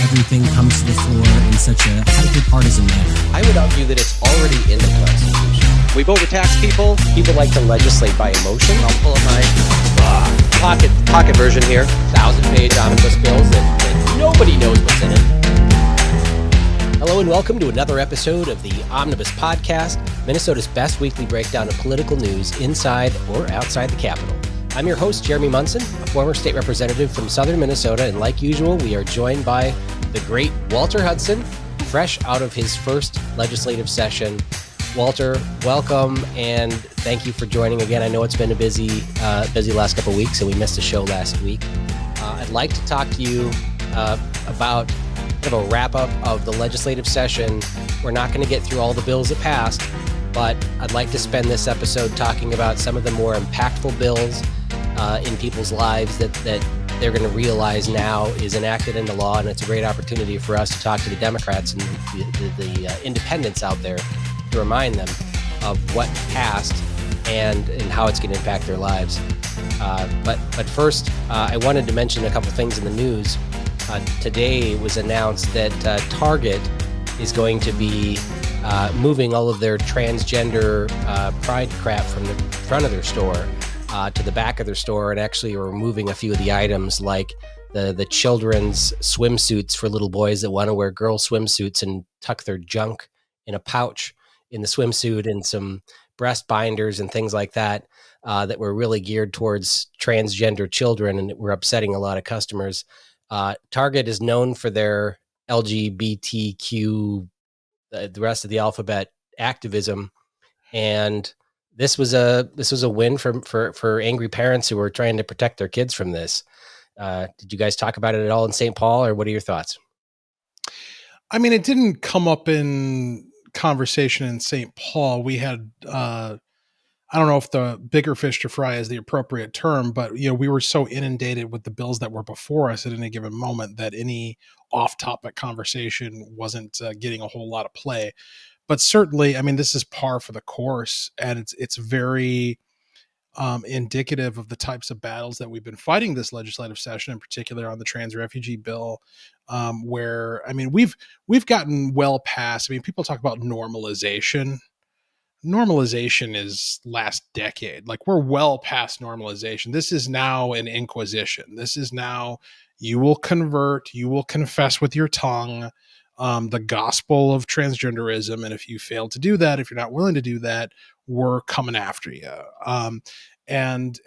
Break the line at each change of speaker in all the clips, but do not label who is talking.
everything comes to the floor in such a hyper-partisan manner.
I would argue that it's already in the Constitution. We've overtaxed people. People like to legislate by emotion. I'll pull up my pocket version here. 1,000-page omnibus bills that nobody knows what's in it. Hello and welcome to another episode of the Omnibus Podcast, Minnesota's best weekly breakdown of political news inside or outside the Capitol. I'm your host, Jeremy Munson, a former state representative from southern Minnesota, and like usual, we are joined by the great Walter Hudson, fresh out of his first legislative session. Walter, welcome, and thank you for joining again. I know it's been a busy last couple of weeks, and we missed a show last week. I'd like to talk to you about kind of a wrap-up of the legislative session. We're not going to get through all the bills that passed, but I'd like to spend this episode talking about some of the more impactful bills in people's lives that they're going to realize now is enacted into law, and it's a great opportunity for us to talk to the Democrats and the independents out there to remind them of what passed and how it's going to impact their lives. But first, I wanted to mention a couple things in the news. Today it was announced that Target is going to be moving all of their transgender pride crap from the front of their store to the back of their store, and actually are removing a few of the items like the children's swimsuits for little boys that want to wear girl swimsuits and tuck their junk in a pouch in the swimsuit, and some breast binders and things like that that were really geared towards transgender children and were upsetting a lot of customers. Target is known for their LGBTQ, the rest of the alphabet activism, and this was a win for angry parents who were trying to protect their kids from this. Did you guys talk about it at all in St. Paul, or what are your thoughts?
I mean, it didn't come up in conversation in St. Paul. We had, I don't know if the bigger fish to fry is the appropriate term, but we were so inundated with the bills that were before us at any given moment that any off-topic conversation wasn't getting a whole lot of play. But certainly, I mean, this is par for the course, and it's very indicative of the types of battles that we've been fighting this legislative session, in particular on the trans refugee bill, where, I mean, we've gotten well past, I mean, people talk about normalization. Normalization is last decade. Like, we're well past normalization. This is now an inquisition. This is now, you will convert, you will confess with your tongue the gospel of transgenderism, and if you fail to do that, if you're not willing to do that, we're coming after you. And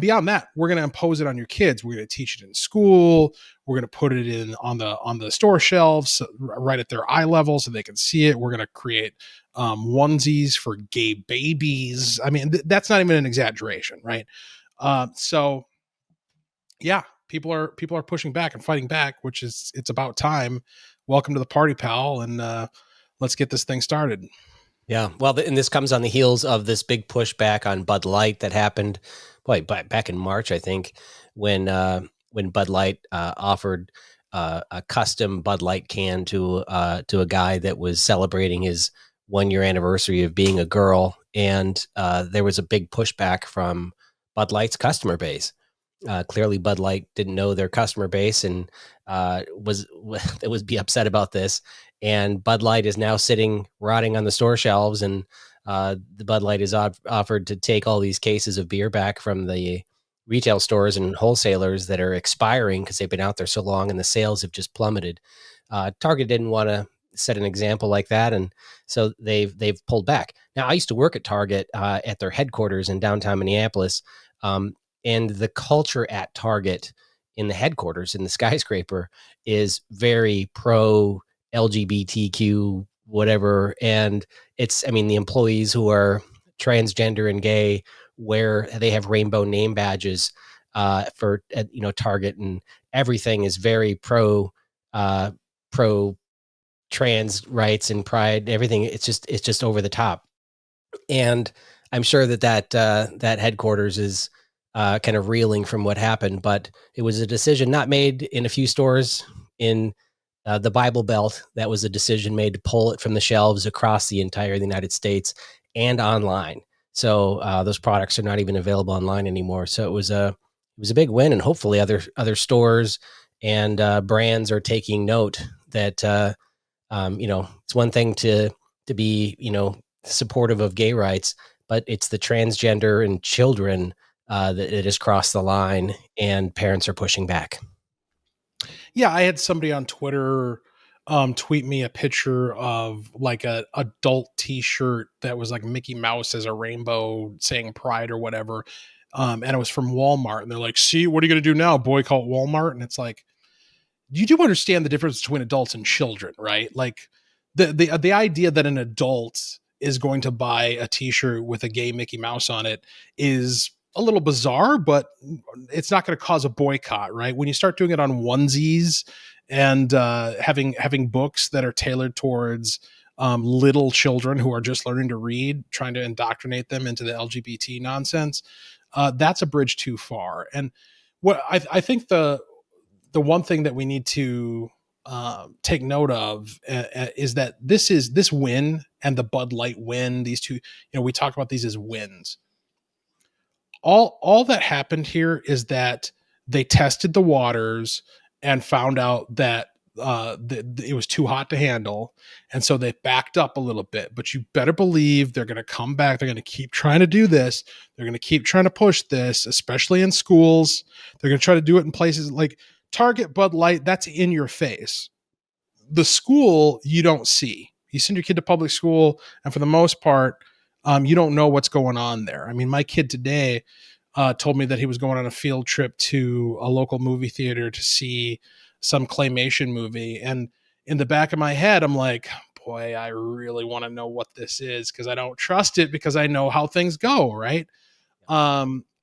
beyond that, we're going to impose it on your kids. We're going to teach it in school. We're going to put it in on the store shelves right at their eye level so they can see it. We're going to create onesies for gay babies. I mean, that's not even an exaggeration, right? So yeah, people are pushing back and fighting back, which is, it's about time. Welcome to the party, pal, and let's get this thing started.
Yeah, well, and this comes on the heels of this big pushback on Bud Light that happened back in March, I think, when Bud Light offered a custom Bud Light can to a guy that was celebrating his 1-year anniversary of being a girl, and there was a big pushback from Bud Light's customer base. Clearly, Bud Light didn't know their customer base and was be upset about this. And Bud Light is now sitting rotting on the store shelves, and the Bud Light is offered to take all these cases of beer back from the retail stores and wholesalers that are expiring because they've been out there so long and the sales have just plummeted. Target didn't want to set an example like that, and so they've pulled back. Now, I used to work at Target at their headquarters in downtown Minneapolis. And the culture at Target in the headquarters, in the skyscraper, is very pro LGBTQ, whatever. And it's, I mean, the employees who are transgender and gay they have rainbow name badges for Target, and everything is very pro trans rights and pride. Everything, it's just over the top. And I'm sure that headquarters is kind of reeling from what happened, but it was a decision not made in a few stores in the Bible Belt. That was a decision made to pull it from the shelves across the entire United States and online. So those products are not even available online anymore. So it was a big win, and hopefully other stores and brands are taking note that it's one thing to be supportive of gay rights, but it's the transgender and children that it has crossed the line, and parents are pushing back.
Yeah, I had somebody on Twitter tweet me a picture of like a adult T-shirt that was like Mickey Mouse as a rainbow saying Pride or whatever, and it was from Walmart. And they're like, "See, what are you going to do now? Boycott Walmart?" And it's like, you do understand the difference between adults and children, right? Like the idea that an adult is going to buy a T-shirt with a gay Mickey Mouse on it is a little bizarre, but it's not going to cause a boycott, right? When you start doing it on onesies and having books that are tailored towards little children who are just learning to read, trying to indoctrinate them into the LGBT nonsense, that's a bridge too far. And what I think the one thing that we need to take note of is that this win and the Bud Light win, these two, we talk about these as wins. All that happened here is that they tested the waters and found out that it was too hot to handle, and so they backed up a little bit. But you better believe they're going to come back. They're going to keep trying to do this. They're going to keep trying to push this, especially in schools. They're going to try to do it in places like Target, Bud Light. That's in your face. The school you don't see. You send your kid to public school, and for the most part, you don't know what's going on there. I mean, my kid today told me that he was going on a field trip to a local movie theater to see some claymation movie. And in the back of my head, I'm like, boy, I really want to know what this is because I don't trust it because I know how things go, right?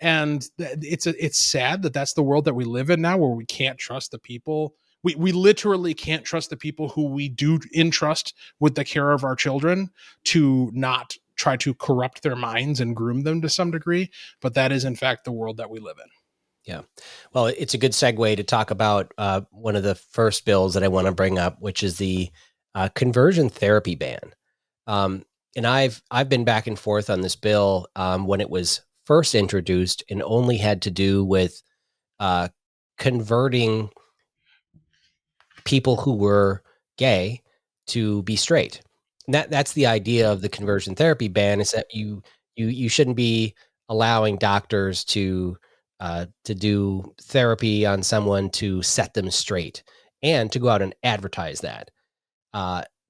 It's sad that that's the world that we live in now, where we can't trust the people. We literally can't trust the people who we do entrust with the care of our children to not try to corrupt their minds and groom them to some degree. But that is, in fact, the world that we live in.
Yeah. Well, it's a good segue to talk about one of the first bills that I want to bring up, which is the conversion therapy ban. And I've been back and forth on this bill when it was first introduced, and only had to do with converting people who were gay to be straight. And that's the idea of the conversion therapy ban, is that you shouldn't be allowing doctors to do therapy on someone to set them straight, and to go out and advertise that.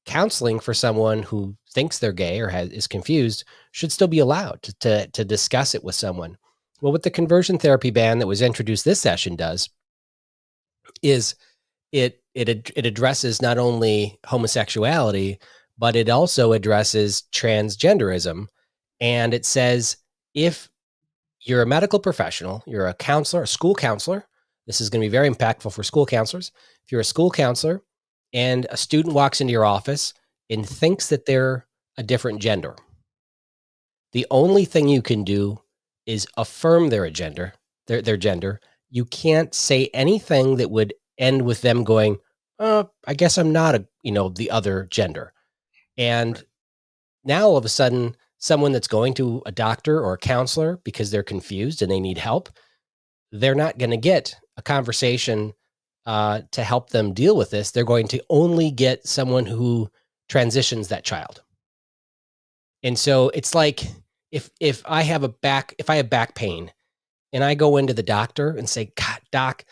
Counseling for someone who thinks they're gay or is confused should still be allowed to discuss it with someone. Well, what the conversion therapy ban that was introduced this session does is it addresses not only homosexuality, but it also addresses transgenderism. And it says, if you're a medical professional, you're a counselor, a school counselor, this is going to be very impactful for school counselors. If you're a school counselor and a student walks into your office and thinks that they're a different gender, the only thing you can do is affirm their gender. You can't say anything that would end with them going, I guess I'm not the other gender. And right. Now all of a sudden, someone that's going to a doctor or a counselor because they're confused and they need help, they're not going to get a conversation to help them deal with this. They're going to only get someone who transitions that child. And so it's like, if I have back pain and I go into the doctor and say, God, doc,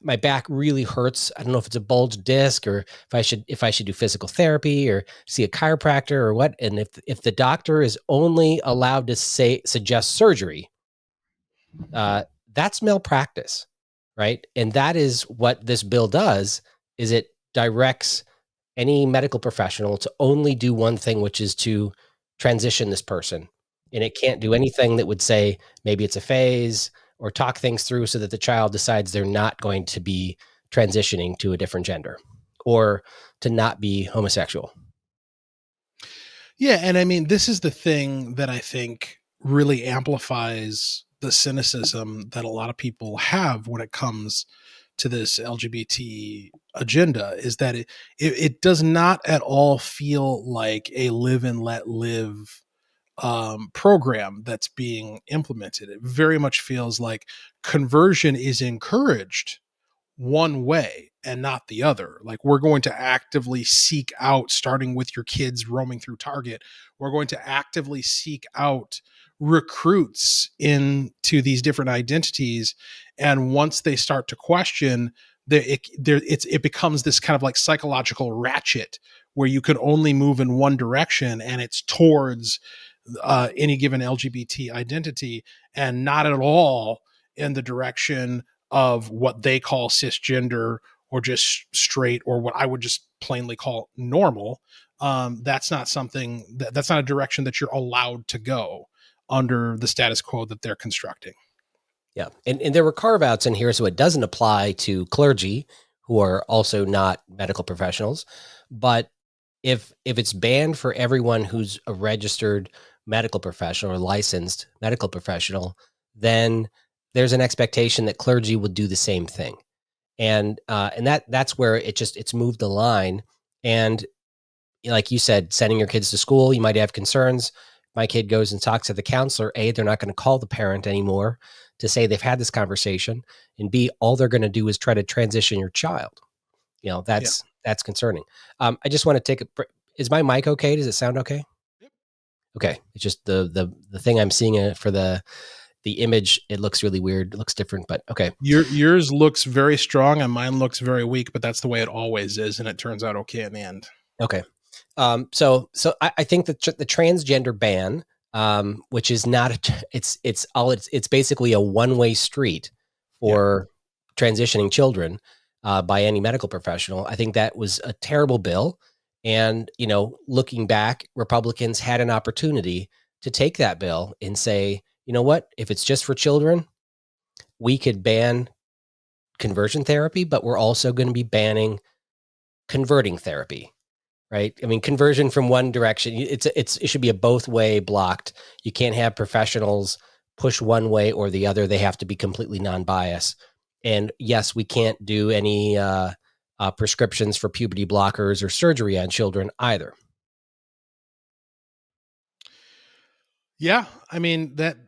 my back really hurts. I don't know if it's a bulged disc, or if I should do physical therapy or see a chiropractor or what. And if the doctor is only allowed to suggest surgery, that's malpractice, right? And that is what this bill does, is it directs any medical professional to only do one thing, which is to transition this person. And it can't do anything that would say maybe it's a phase, or talk things through so that the child decides they're not going to be transitioning to a different gender, or to not be homosexual.
Yeah. And I mean, this is the thing that I think really amplifies the cynicism that a lot of people have when it comes to this LGBT agenda, is that it does not at all feel like a live and let live program that's being implemented. It very much feels like conversion is encouraged one way and not the other. Like, we're going to actively seek out, starting with your kids roaming through Target, we're going to actively seek out recruits into these different identities. And once they start to question, it becomes this kind of like psychological ratchet where you could only move in one direction, and it's towards any given LGBT identity, and not at all in the direction of what they call cisgender or just straight, or what I would just plainly call normal. That's not something that's not a direction that you're allowed to go under the status quo that they're constructing.
Yeah. And there were carve outs in here, so it doesn't apply to clergy who are also not medical professionals. But if it's banned for everyone who's a registered medical professional or licensed medical professional, then there's an expectation that clergy will do the same thing. And that's where it's moved the line. And like you said, sending your kids to school, you might have concerns. My kid goes and talks to the counselor. A, they're not going to call the parent anymore to say they've had this conversation. And B, all they're going to do is try to transition your child. That's concerning. I just want to take is my mic okay? Does it sound okay?
Yep.
Okay. It's just the thing I'm seeing for the image. It looks really weird. It looks different, but okay.
Yours looks very strong and mine looks very weak, but that's the way it always is. And it turns out okay in the end.
Okay. So I think that the transgender ban, which is not, it's basically a one-way street for transitioning children, by any medical professional. I think that was a terrible bill. And, looking back, Republicans had an opportunity to take that bill and say, you know what, if it's just for children, we could ban conversion therapy, but we're also going to be banning converting therapy. Right. I mean, conversion from one direction, it should be a both way blocked. You can't have professionals push one way or the other. They have to be completely non-biased. And yes, we can't do any prescriptions for puberty blockers or surgery on children either.
Yeah. I mean, that's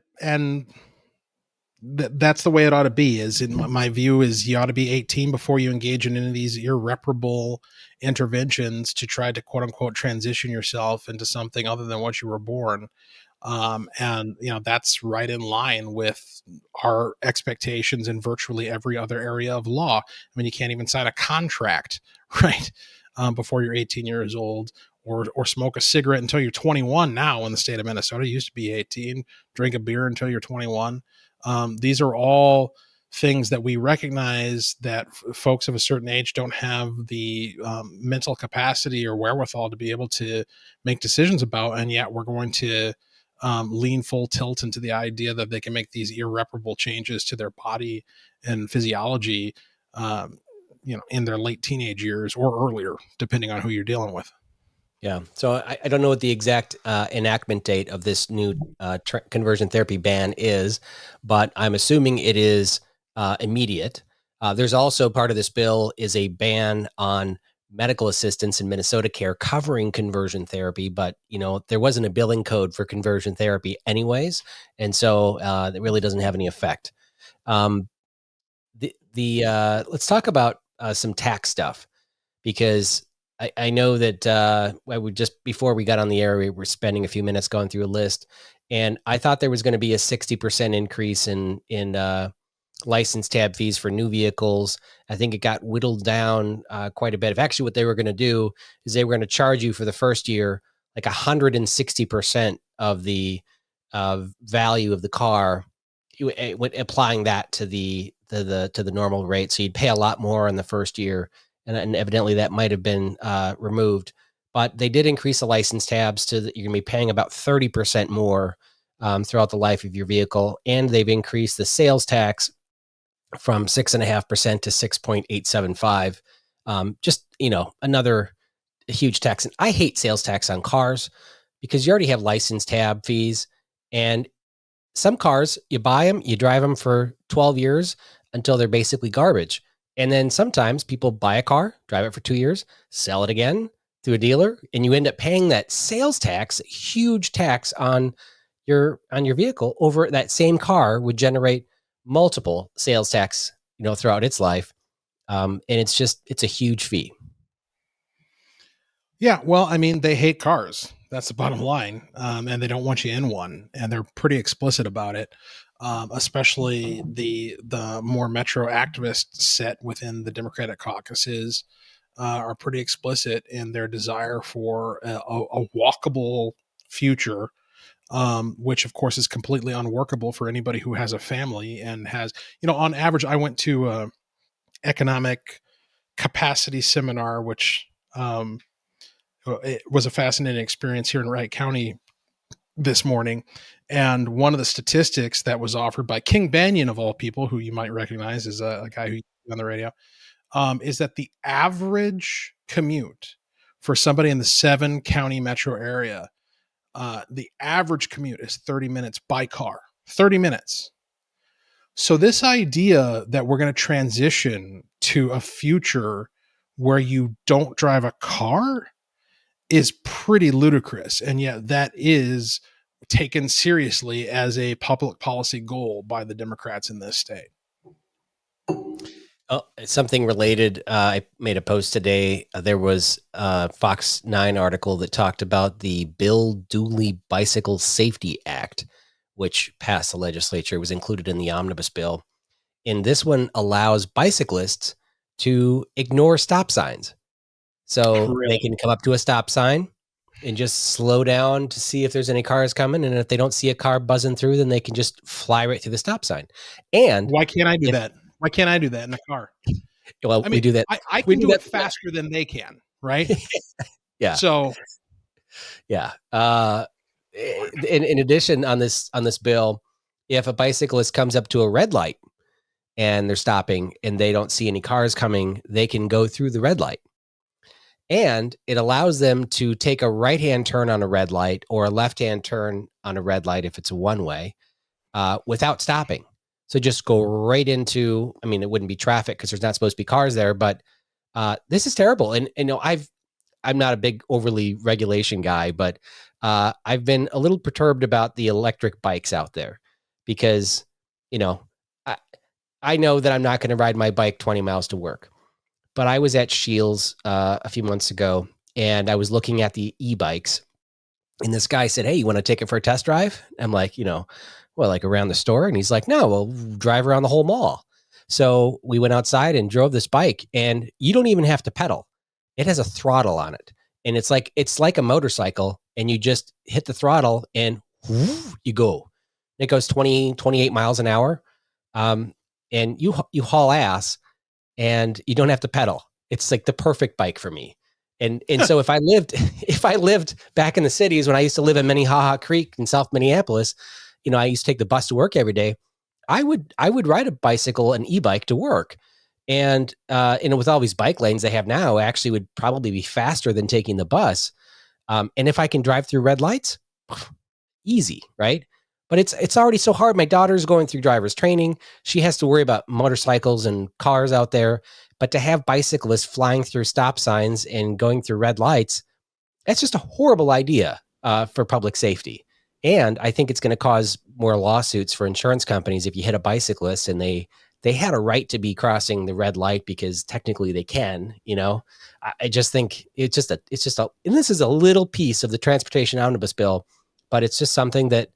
the way it ought to be. Is in my view is you ought to be 18 before you engage in any of these irreparable interventions to try to quote unquote transition yourself into something other than what you were born. And that's right in line with our expectations in virtually every other area of law. I mean, you can't even sign a contract, right, before you're 18 years old, or smoke a cigarette until you're 21. Now in the state of Minnesota, it used to be 18. Drink a beer until you're 21. These are all things that we recognize that folks of a certain age don't have the mental capacity or wherewithal to be able to make decisions about, and yet we're going to lean full tilt into the idea that they can make these irreparable changes to their body and physiology, in their late teenage years or earlier, depending on who you're dealing with.
Yeah. So I don't know what the exact enactment date of this new conversion therapy ban is, but I'm assuming it is immediate. There's also part of this bill is a ban on medical assistance in Minnesota care covering conversion therapy, but there wasn't a billing code for conversion therapy anyways, and so it really doesn't have any effect. Let's talk about some tax stuff, because I know that we just before we got on the air, we were spending a few minutes going through a list, and I thought there was going to be a 60% increase in license tab fees for new vehicles. I think it got whittled down quite a bit. If actually what they were going to do is they were going to charge you for the first year like 160% of the value of the car, applying that to the normal rate. So you'd pay a lot more in the first year, and evidently that might have been removed. But they did increase the license tabs to you're going to be paying about 30% more throughout the life of your vehicle, and they've increased the sales tax from 6.5% to 6.875. Just, another huge tax. And I hate sales tax on cars because you already have license tab fees. And some cars, you buy them, you drive them for 12 years until they're basically garbage. And then sometimes people buy a car, drive it for 2 years, sell it again to a dealer, and you end up paying that sales tax, huge tax on your vehicle over that same car would generate multiple sales tax, throughout its life. And it's a huge fee.
Yeah, well, I mean, they hate cars. That's the bottom line, and they don't want you in one, and they're pretty explicit about it. Especially the more metro activist set within the Democratic caucuses are pretty explicit in their desire for a walkable future, which of course is completely unworkable for anybody who has a family and has, on average. I went to a economic capacity seminar, which it was a fascinating experience here in Wright County this morning. And one of the statistics that was offered by King Banyan, of all people, who you might recognize as a guy who on the radio, is that the average commute for somebody in the 7-county metro area, the average commute is 30 minutes by car. 30 minutes. So this idea that we're going to transition to a future where you don't drive a car is pretty ludicrous. And yet that is taken seriously as a public policy goal by the Democrats in this state.
Oh, something related. I made a post today. There was a Fox 9 article that talked about the Bill Dooley Bicycle Safety Act, which passed the legislature, was included in the omnibus bill. And this one allows bicyclists to ignore stop signs. So they can come up to a stop sign and just slow down to see if there's any cars coming. And if they don't see a car buzzing through, then they can just fly right through the stop sign. And
why can't I do that? Why can't I do that in a car?
Well, I mean, we do that.
I can do it faster than they can, right?
Yeah.
So,
yeah. In addition, on this bill, if a bicyclist comes up to a red light and they're stopping and they don't see any cars coming, they can go through the red light. And it allows them to take a right-hand turn on a red light or a left-hand turn on a red light if it's a one-way without stopping. So just go right into, I mean, it wouldn't be traffic because there's not supposed to be cars there, but this is terrible. And I'm not a big overly regulation guy, but I've been a little perturbed about the electric bikes out there because, I know that I'm not going to ride my bike 20 miles to work, but I was at Shields a few months ago and I was looking at the e-bikes and this guy said, "Hey, you want to take it for a test drive?" I'm like, like around the store. And he's like, "No, we'll drive around the whole mall." So we went outside and drove this bike and you don't even have to pedal. It has a throttle on it. And it's like a motorcycle and you just hit the throttle and you go. It goes 20, 28 miles an hour. And you haul ass and you don't have to pedal. It's like the perfect bike for me. And so if I lived back in the cities when I used to live in Minnehaha Creek in South Minneapolis, I used to take the bus to work every day. I would ride a bicycle, an e-bike to work. And with all these bike lanes they have now, actually would probably be faster than taking the bus. And if I can drive through red lights, easy, right? But it's already so hard. My daughter's going through driver's training. She has to worry about motorcycles and cars out there. But to have bicyclists flying through stop signs and going through red lights, that's just a horrible idea for public safety. And I think it's going to cause more lawsuits for insurance companies if you hit a bicyclist and they had a right to be crossing the red light because technically they can. I just think and this is a little piece of the transportation omnibus bill, but it's just something that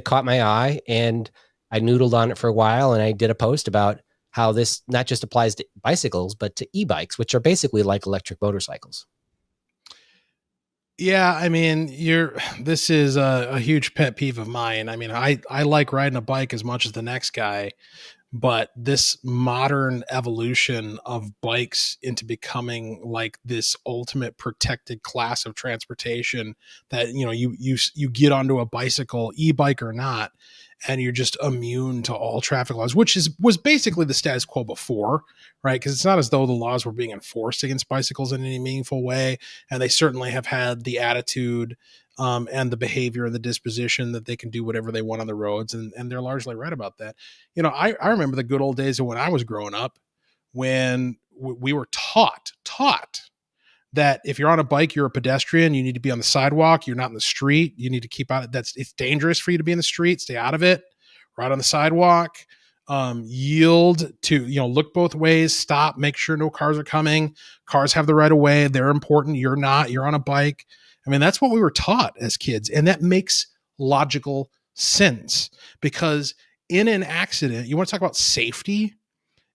caught my eye and I noodled on it for a while. And I did a post about how this not just applies to bicycles, but to e-bikes, which are basically like electric motorcycles.
Yeah, I mean, this is a huge pet peeve of mine. I mean, I like riding a bike as much as the next guy, but this modern evolution of bikes into becoming like this ultimate protected class of transportation that, you get onto a bicycle, e-bike or not, and you're just immune to all traffic laws, which was basically the status quo before, right? Because it's not as though the laws were being enforced against bicycles in any meaningful way. And they certainly have had the attitude and the behavior and the disposition that they can do whatever they want on the roads. And they're largely right about that. I remember the good old days of when I was growing up, when we were taught that if you're on a bike, you're a pedestrian. You need to be on the sidewalk. You're not in the street. You need to keep out. It's dangerous for you to be in the street. Stay out of it. Ride on the sidewalk. yield to, look both ways, stop, make sure no cars are coming. Cars have the right of way. They're important. You're not. You're on a bike. I mean, that's what we were taught as kids. And that makes logical sense because in an accident, you want to talk about safety?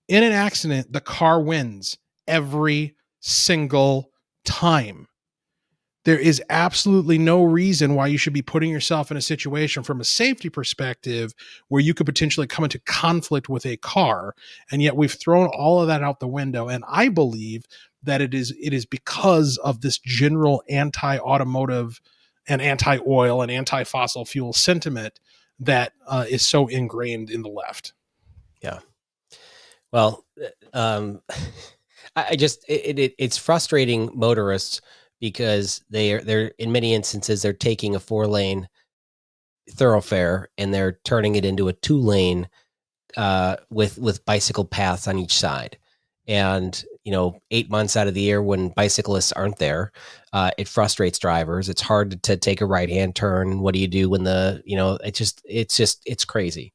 In an accident, the car wins every single time. There is absolutely no reason why you should be putting yourself in a situation from a safety perspective where you could potentially come into conflict with a car. And yet we've thrown all of that out the window. And I believe that it is because of this general anti-automotive and anti-oil and anti-fossil fuel sentiment that is so ingrained in the left.
Yeah. Well, I just it's frustrating motorists because they're in many instances they're taking a 4-lane thoroughfare and they're turning it into a 2-lane with bicycle paths on each side. And 8 months out of the year when bicyclists aren't there, it frustrates drivers. It's hard to take a right-hand turn. What do you do when it's crazy.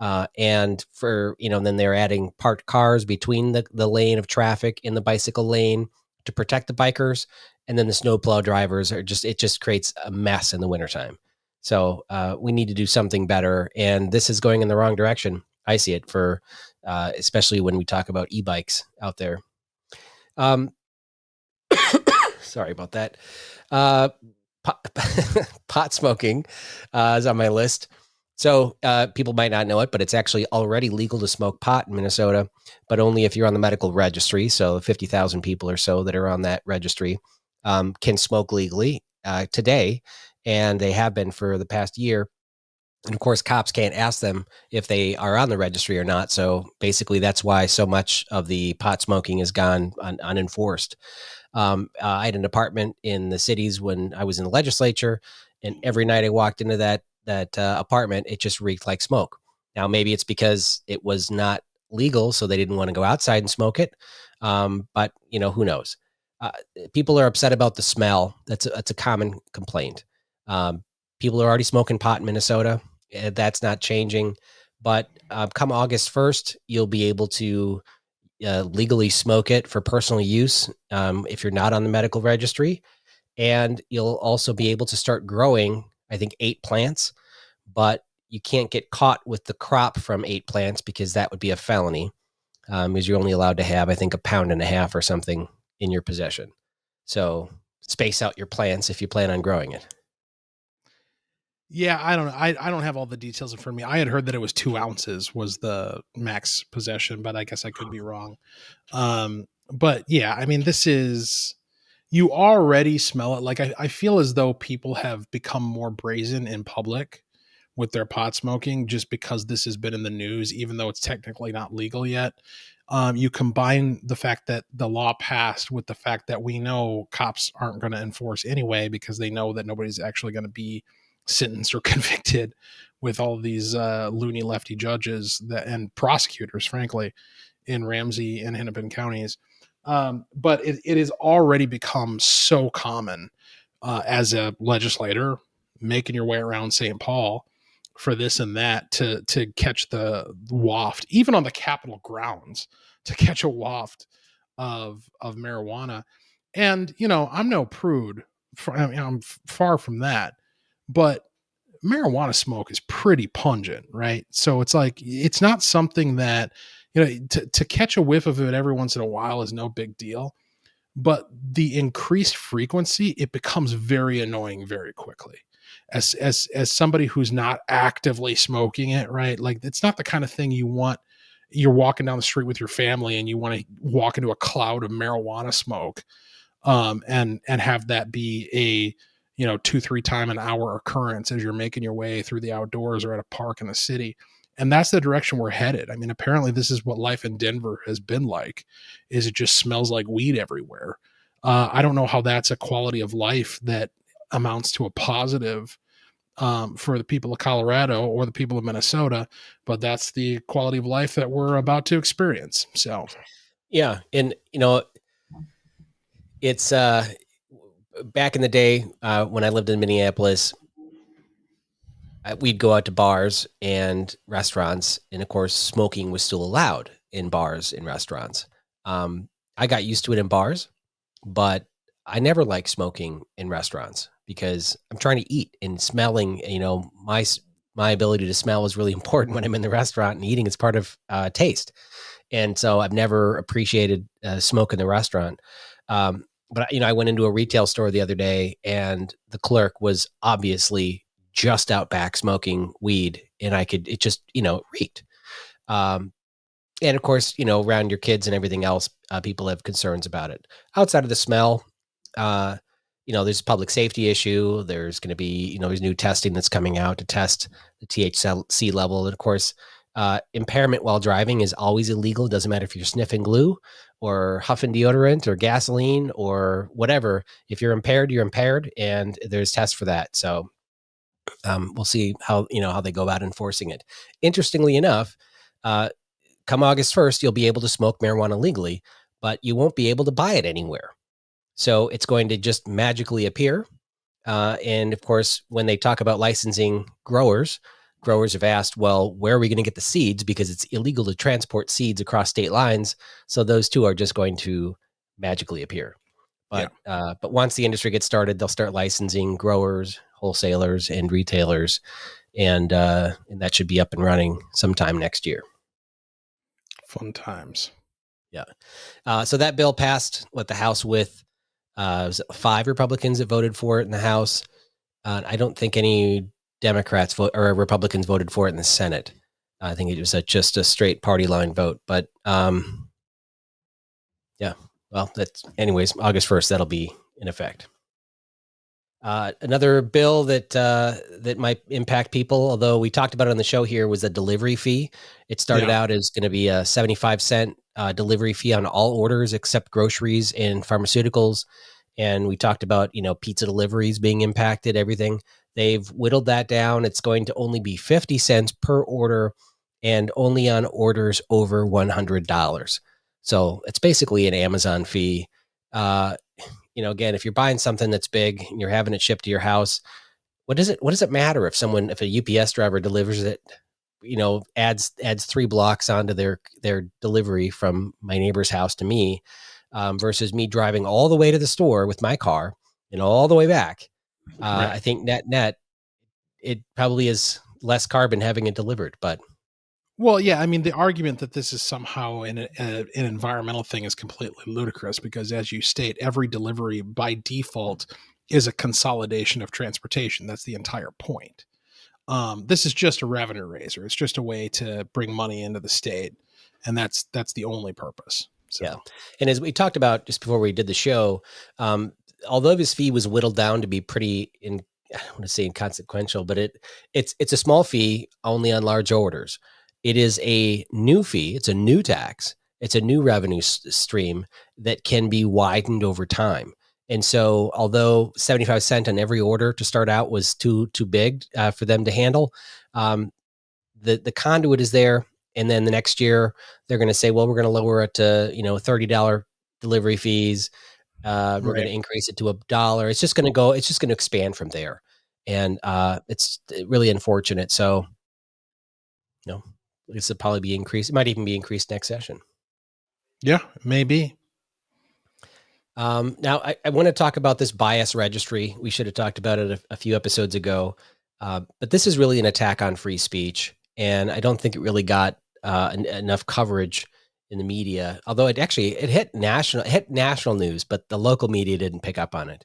And for, then they're adding parked cars between the lane of traffic in the bicycle lane to protect the bikers. And then the snowplow drivers it just creates a mess in the wintertime. So we need to do something better. And this is going in the wrong direction. I see it for, especially when we talk about e-bikes out there. Sorry about that. Pot smoking is on my list. So people might not know it, but it's actually already legal to smoke pot in Minnesota, but only if you're on the medical registry. So 50,000 people or so that are on that registry can smoke legally today, and they have been for the past year. And of course, cops can't ask them if they are on the registry or not. So basically, that's why so much of the pot smoking has gone unenforced. I had an apartment in the cities when I was in the legislature, and every night I walked into that apartment, it just reeked like smoke. Now, maybe it's because it was not legal, so they didn't want to go outside and smoke it. But who knows? People are upset about the smell. That's a common complaint. People are already smoking pot in Minnesota. That's not changing. But come August 1st, you'll be able to legally smoke it for personal use if you're not on the medical registry. And you'll also be able to start growing, I think, 8 plants. But you can't get caught with the crop from 8 plants because that would be a felony, because you're only allowed to have, I think, 1.5 pounds or something in your possession. So space out your plants if you plan on growing it.
Yeah, I don't know. I don't have all the details in front of me. I had heard that it was 2 ounces was the max possession, but I guess I could be wrong. But yeah, I mean, you already smell it. Like I feel as though people have become more brazen in public with their pot smoking just because this has been in the news, even though it's technically not legal yet. You combine the fact that the law passed with the fact that we know cops aren't going to enforce anyway because they know that nobody's actually going to be sentenced or convicted with all of these loony lefty judges and prosecutors, frankly, in Ramsey and Hennepin counties. But it has already become so common as a legislator making your way around St. Paul for this and that to catch the waft, even on the Capitol grounds, to catch a waft of marijuana. And I'm no prude. I'm far from that, but marijuana smoke is pretty pungent, right? So it's like it's not something that to catch a whiff of it every once in a while is no big deal, but the increased frequency, it becomes very annoying very quickly. As somebody who's not actively smoking it, right? Like it's not the kind of thing you want. You're walking down the street with your family and you want to walk into a cloud of marijuana smoke, and have that be a 2-3 time an hour occurrence as you're making your way through the outdoors or at a park in the city. And that's the direction we're headed. I mean, apparently this is what life in Denver has been like, is it just smells like weed everywhere. I don't know how that's a quality of life that amounts to a positive for the people of Colorado or the people of Minnesota, but that's the quality of life that we're about to experience. So,
yeah. And, it's back in the day when I lived in Minneapolis, we'd go out to bars and restaurants, and of course, smoking was still allowed in bars and restaurants. I got used to it in bars, but I never liked smoking in restaurants because I'm trying to eat and smelling. My ability to smell is really important when I'm in the restaurant, and eating is part of taste. And so I've never appreciated smoke in the restaurant. But I went into a retail store the other day, and the clerk was obviously just out back smoking weed, and it just reeked. Um, and of course, around your kids and everything else, people have concerns about it. Outside of the smell, uh, there's a public safety issue. There's going to be, there's new testing that's coming out to test the THC level. And of course, impairment while driving is always illegal. It doesn't matter if you're sniffing glue or huffing deodorant or gasoline or whatever. If you're impaired, you're impaired, and there's tests for that. So we'll see how they go about enforcing it. Interestingly enough, come August 1st, you'll be able to smoke marijuana legally, but you won't be able to buy it anywhere. So it's going to just magically appear. And of course, when they talk about licensing growers have asked, well, where are we going to get the seeds? Because it's illegal to transport seeds across state lines. So those two are just going to magically appear. But but once the industry gets started, they'll start licensing growers, wholesalers, and retailers, and that should be up and running sometime next year.
Fun times.
Yeah. So that bill passed the House with was it 5 Republicans that voted for it in the House. I don't think any Democrats or Republicans voted for it in the Senate. I think it was just a straight party line vote. But yeah, well, anyways, August 1st, that'll be in effect. Another bill that might impact people, although we talked about it on the show here, was a delivery fee. It started out as going to be a 75-cent delivery fee on all orders except groceries and pharmaceuticals. And we talked about, pizza deliveries being impacted, everything. They've whittled that down. It's going to only be 50 cents per order and only on orders over $100. So it's basically an Amazon fee. Again, if you're buying something that's big and you're having it shipped to your house, what does it matter if a UPS driver delivers it, adds 3 blocks onto their delivery from my neighbor's house to me, versus me driving all the way to the store with my car and all the way back. Right. I think net, it probably is less carbon having it delivered, but.
Well, yeah, I mean, the argument that this is somehow an environmental thing is completely ludicrous because, as you state, every delivery by default is a consolidation of transportation. That's the entire point. This is just a revenue raiser. It's just a way to bring money into the state, and that's the only purpose. So.
Yeah, and as we talked about just before we did the show, although this fee was whittled down to be pretty I don't want to say inconsequential, but it's a small fee only on large orders. It is a new fee. It's a new tax. It's a new revenue stream that can be widened over time. And so, although 75 cents on every order to start out was too big for them to handle, the conduit is there. And then the next year, they're going to say, well, we're going to lower it to $30 delivery fees. We're going to increase it to $1. It's just going to expand from there, and it's really unfortunate. So, this will probably be increased. It might even be increased next session.
Yeah, maybe.
Now, I want to talk about this bias registry. We should have talked about it a few episodes ago, but this is really an attack on free speech, and I don't think it really got enough coverage in the media. Although it hit national news, but the local media didn't pick up on it.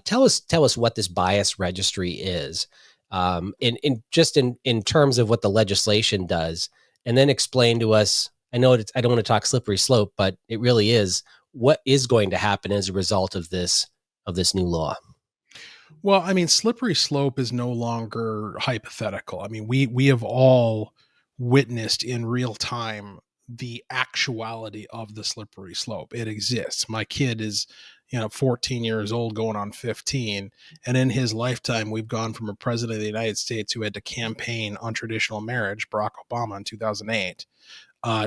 Tell us what this bias registry is. In terms of what the legislation does, and then explain to us. I know I don't want to talk slippery slope, but it really is what is going to happen as a result of this new law.
Well, I mean, slippery slope is no longer hypothetical. I mean, we have all witnessed in real time the actuality of the slippery slope. It exists. My kid is 14 years old going on 15. And in his lifetime, we've gone from a president of the United States who had to campaign on traditional marriage, Barack Obama in 2008,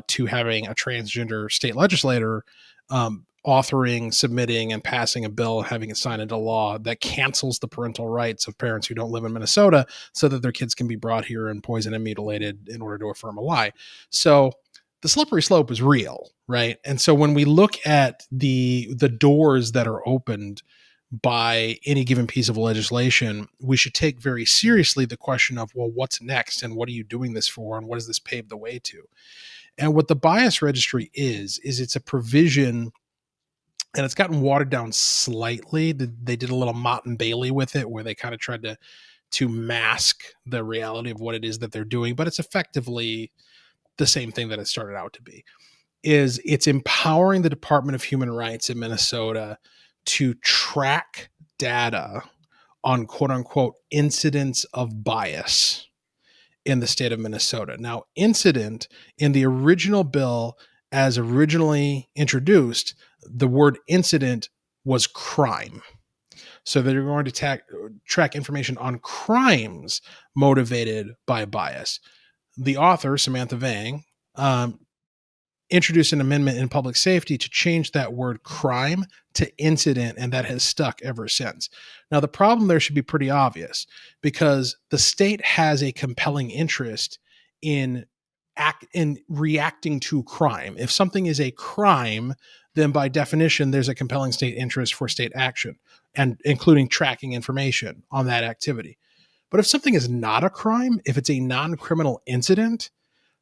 to having a transgender state legislator authoring, submitting, and passing a bill, having it signed into law that cancels the parental rights of parents who don't live in Minnesota so that their kids can be brought here and poisoned and mutilated in order to affirm a lie. So the slippery slope is real, right? And so when we look at the doors that are opened by any given piece of legislation, we should take very seriously the question of, well, what's next, and what are you doing this for, and what does this pave the way to? And what the bias registry is it's a provision, and it's gotten watered down slightly. They did a little Mott and Bailey with it, where they kind of tried to mask the reality of what it is that they're doing, but it's effectively the same thing that it started out to be. It's empowering the Department of Human Rights in Minnesota to track data on quote unquote incidents of bias in the state of Minnesota. Now, incident in the original bill, as originally introduced, the word incident was crime. So they're going to track information on crimes motivated by bias. The author, Samantha Vang, introduced an amendment in public safety to change that word crime to incident, and that has stuck ever since. Now, the problem there should be pretty obvious, because the state has a compelling interest in reacting to crime. If something is a crime, then by definition, there's a compelling state interest for state action, and including tracking information on that activity. But if something is not a crime, if it's a non-criminal incident,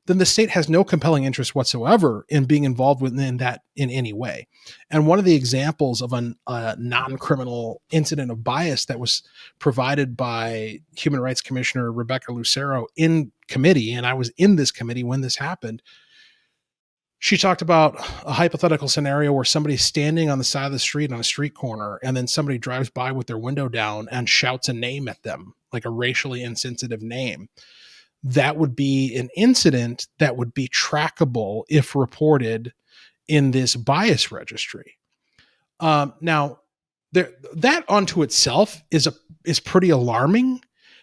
then the state has no compelling interest whatsoever in being involved within that in any way. And one of the examples of a non-criminal incident of bias that was provided by Human Rights Commissioner Rebecca Lucero in committee, and I was in this committee when this happened, she talked about a hypothetical scenario where somebody's standing on the side of the street on a street corner, and then somebody drives by with their window down and shouts a name at them, like a racially insensitive name. That would be an incident that would be trackable if reported in this bias registry. Now, that onto itself is pretty alarming,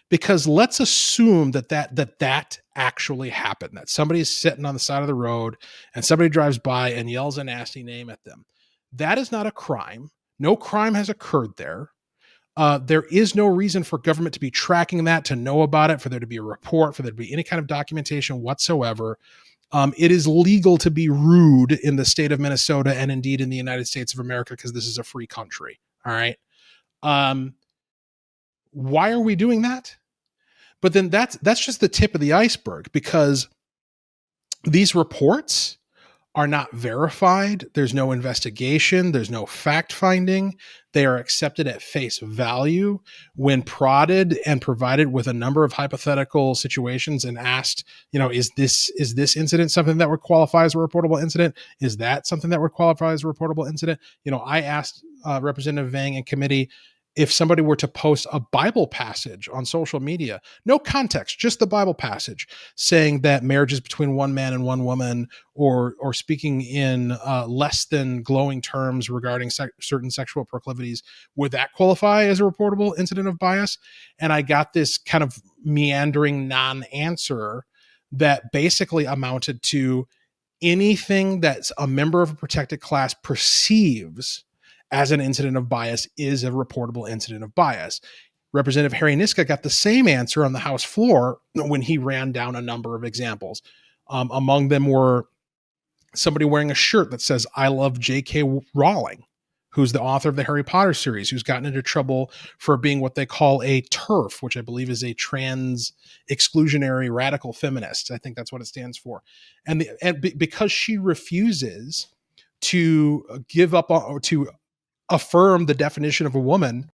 because let's assume that actually happened, that somebody's sitting on the side of the road and somebody drives by and yells a nasty name at them. That is not a crime. No crime has occurred there. There is no reason for government to be tracking that, to know about it, for there to be a report, for there to be any kind of documentation whatsoever. It is legal to be rude in the state of Minnesota, and indeed in the United States of America, because this is a free country. All right. Why are we doing that? But then that's just the tip of the iceberg, because these reports are not verified. There's no investigation. There's no fact finding. They are accepted at face value when prodded and provided with a number of hypothetical situations and asked, is this incident something that would qualify as a reportable incident? Is that something that would qualify as a reportable incident? I asked Representative Vang in committee, if somebody were to post a Bible passage on social media, no context, just the Bible passage, saying that marriage is between one man and one woman, or speaking in less than glowing terms regarding certain sexual proclivities, would that qualify as a reportable incident of bias? And I got this kind of meandering non-answer that basically amounted to anything that's a member of a protected class perceives as an incident of bias is a reportable incident of bias. Representative Harry Niska got the same answer on the House floor when he ran down a number of examples. Among them were somebody wearing a shirt that says, "I love J.K. Rowling," who's the author of the Harry Potter series, who's gotten into trouble for being what they call a TERF, which I believe is a trans exclusionary radical feminist. I think that's what it stands for. And because she refuses to give up or to affirm the definition of a woman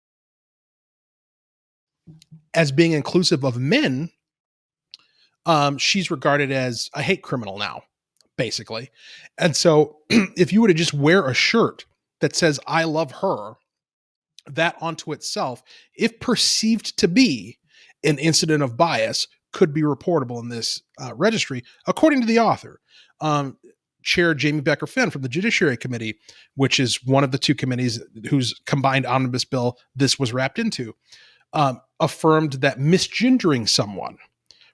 as being inclusive of men, she's regarded as a hate criminal now, basically. And so if you were to just wear a shirt that says, "I love her," that onto itself, if perceived to be an incident of bias, could be reportable in this registry, according to the author. Chair Jamie Becker Finn from the Judiciary Committee, which is one of the two committees whose combined omnibus bill this was wrapped into, affirmed that misgendering someone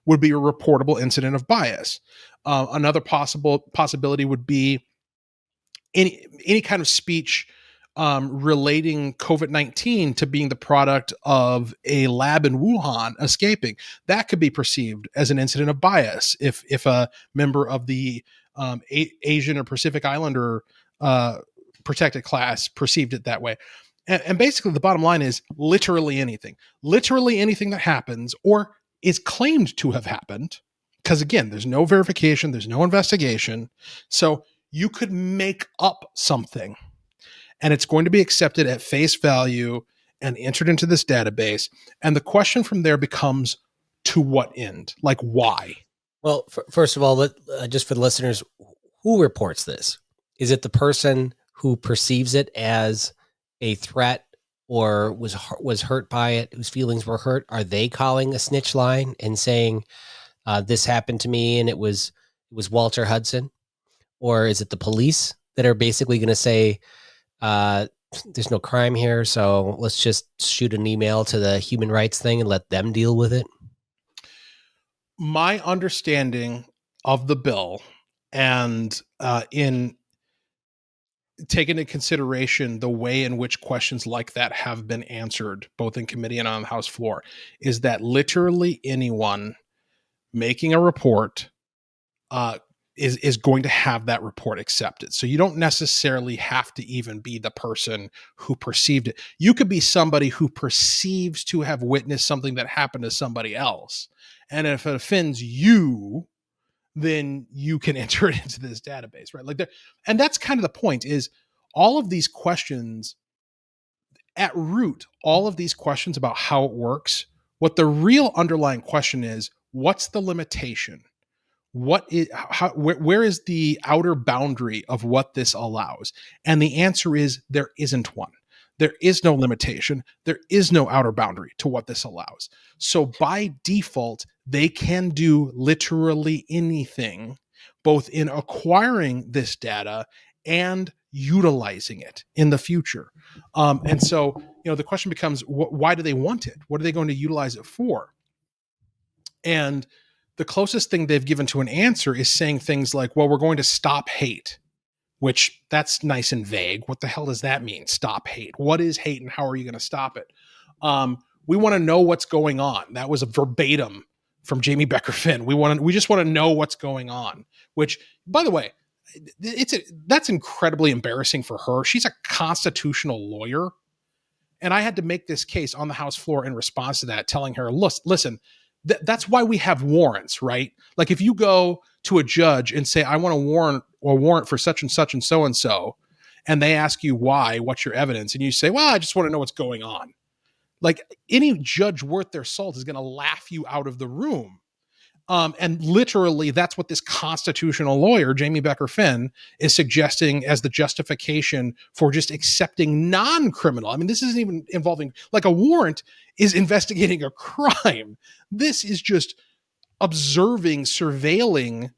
would be a reportable incident of bias. Another possibility would be any kind of speech relating COVID-19 to being the product of a lab in Wuhan escaping, that could be perceived as an incident of bias if a member of the Asian or Pacific Islander protected class perceived it that way. And basically, the bottom line is literally anything that happens or is claimed to have happened. Because again, there's no verification, there's no investigation. So you could make up something and it's going to be accepted at face value and entered into this database. And the question from there becomes, to what end? Like, why?
Well, first of all, just for the listeners, who reports this? Is it the person who perceives it as a threat or was hurt by it, whose feelings were hurt? Are they calling a snitch line and saying, this happened to me and it was Walter Hudson? Or is it the police that are basically going to say, there's no crime here, so let's just shoot an email to the human rights thing and let them deal with it?
My understanding of the bill, and in taking into consideration the way in which questions like that have been answered, both in committee and on the House floor, is that literally anyone making a report is going to have that report accepted. So you don't necessarily have to even be the person who perceived it. You could be somebody who perceives to have witnessed something that happened to somebody else. And if it offends you, then you can enter it into this database, right? And that's kind of the point, is all of these questions at root, all of these questions about how it works, what the real underlying question is, what's the limitation? Where is the outer boundary of what this allows? And the answer is there isn't one. There is no limitation. There is no outer boundary to what this allows. So by default, they can do literally anything, both in acquiring this data and utilizing it in the future. And so, the question becomes, why do they want it? What are they going to utilize it for? And the closest thing they've given to an answer is saying things like, well, we're going to stop hate, which that's nice and vague. What the hell does that mean? Stop hate. What is hate and how are you going to stop it? We want to know what's going on. That was a verbatim from Jamie Becker Finn. We just want to know what's going on, which, by the way, that's incredibly embarrassing for her. She's a constitutional lawyer. And I had to make this case on the House floor in response to that, telling her, listen, that's why we have warrants, right? Like if you go to a judge and say, I want a warrant for such and such and so, and they ask you why, what's your evidence? And you say, well, I just want to know what's going on. Like any judge worth their salt is going to laugh you out of the room. And literally that's what this constitutional lawyer, Jamie Becker Finn, is suggesting as the justification for just accepting non-criminal. I mean, this isn't even involving, like, a warrant is investigating a crime. This is just observing, surveilling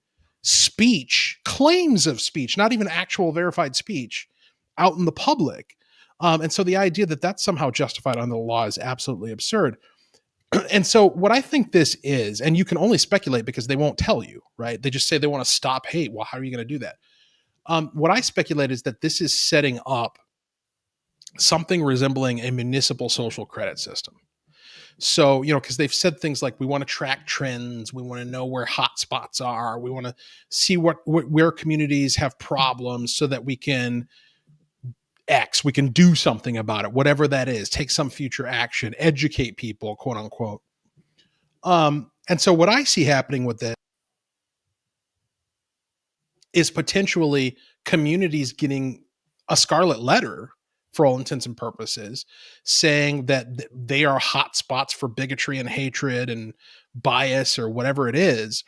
speech, claims of speech, not even actual verified speech out in the public. And so the idea that that's somehow justified under the law is absolutely absurd. And so what I think this is, and you can only speculate because they won't tell you, right? They just say they want to stop hate. Well, how are you going to do that? What I speculate is that this is setting up something resembling a municipal social credit system. So, because they've said things like, we want to track trends. We want to know where hot spots are. We want to see where communities have problems so that we can do something about it, whatever that is, take some future action, educate people, quote unquote. And so what I see happening with this is potentially communities getting a scarlet letter, for all intents and purposes, saying that they are hot spots for bigotry and hatred and bias or whatever it is.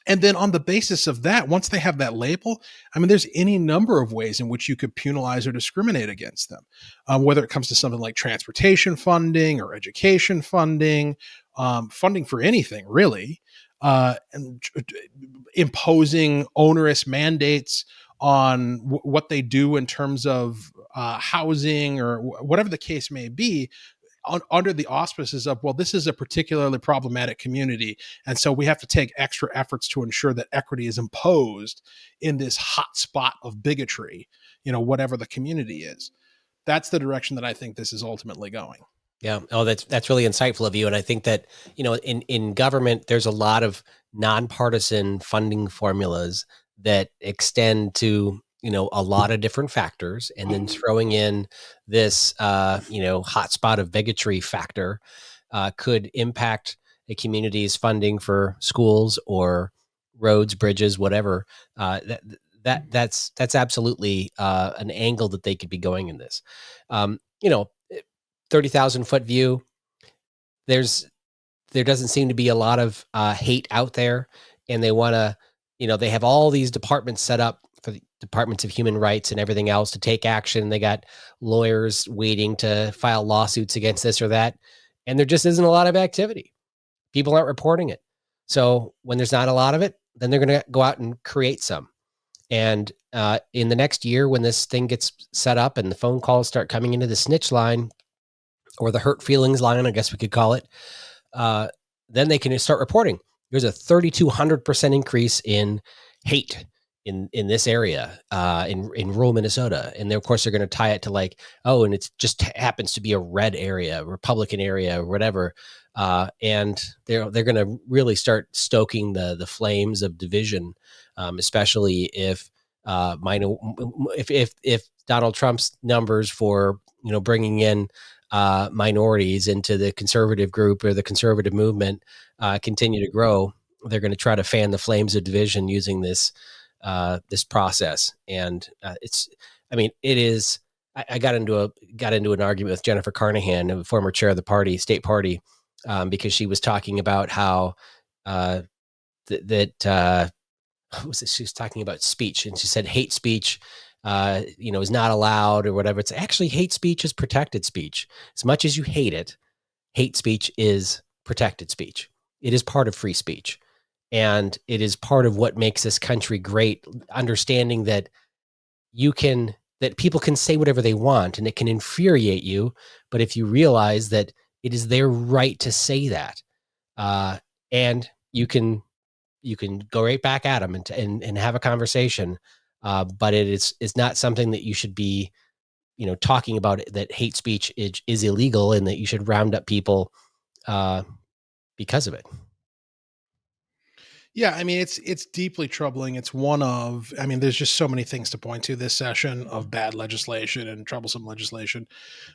And then on the basis of that, once they have that label, I mean, there's any number of ways in which you could penalize or discriminate against them, whether it comes to something like transportation funding or education funding, funding for anything, really, and imposing onerous mandates on what they do in terms of housing or whatever the case may be. under the auspices of, well, this is a particularly problematic community, and so we have to take extra efforts to ensure that equity is imposed in this hot spot of bigotry, whatever the community is. That's the direction that I think this is ultimately going.
Yeah. Oh, that's really insightful of you. And I think that, in government, there's a lot of nonpartisan funding formulas that extend to, a lot of different factors, and then throwing in this, hotspot of bigotry factor could impact a community's funding for schools or roads, bridges, whatever. That's absolutely an angle that they could be going in this. 30,000-foot view, there doesn't seem to be a lot of hate out there, and they want to, they have all these departments set up for the departments of human rights and everything else to take action. They got lawyers waiting to file lawsuits against this or that, and there just isn't a lot of activity. People aren't reporting it. So when there's not a lot of it, then they're going to go out and create some. And in the next year, when this thing gets set up and the phone calls start coming into the snitch line, or the hurt feelings line, I guess we could call it, then they can start reporting. There's a 3,200% increase in hate in this area, in rural Minnesota. And then, of course, they're going to tie it to like, and it just happens to be a red area, Republican area, or whatever. And they're going to really start stoking the flames of division, especially if Donald Trump's numbers for bringing in minorities into the conservative group or the conservative movement continue to grow. They're going to try to fan the flames of division using this process. And it is. I got into an argument with Jennifer Carnahan, a former chair of the state party, because she was talking about how she was talking about speech, and she said hate speech is not allowed or whatever. It's actually, hate speech is protected speech. As much as you hate it, hate speech is protected speech. It is part of free speech. And it is part of what makes this country great, understanding that that people can say whatever they want, and it can infuriate you. But if you realize that it is their right to say that, and you can go right back at them and have a conversation. But it's not something that you should be, talking about, that hate speech is illegal and that you should round up people because of it.
Yeah, it's deeply troubling. It's one of, there's just so many things to point to this session of bad legislation and troublesome legislation,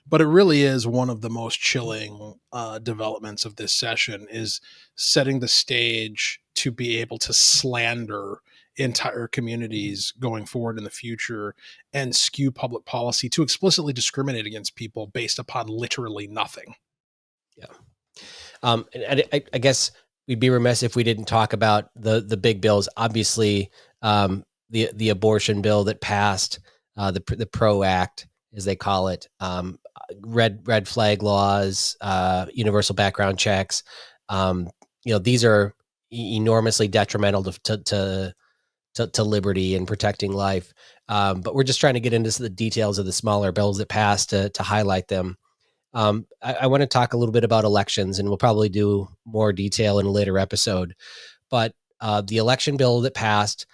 but it really is one of the most chilling developments of this session, is setting the stage to be able to slander entire communities going forward in the future and skew public policy to explicitly discriminate against people based upon literally nothing.
Yeah. And I guess we'd be remiss if we didn't talk about the big bills. Obviously, the abortion bill that passed, the PRO Act, as they call it, red flag laws, universal background checks. These are enormously detrimental to liberty and protecting life. But we're just trying to get into the details of the smaller bills that passed to highlight them. I want to talk a little bit about elections, and we'll probably do more detail in a later episode. But the election bill that passed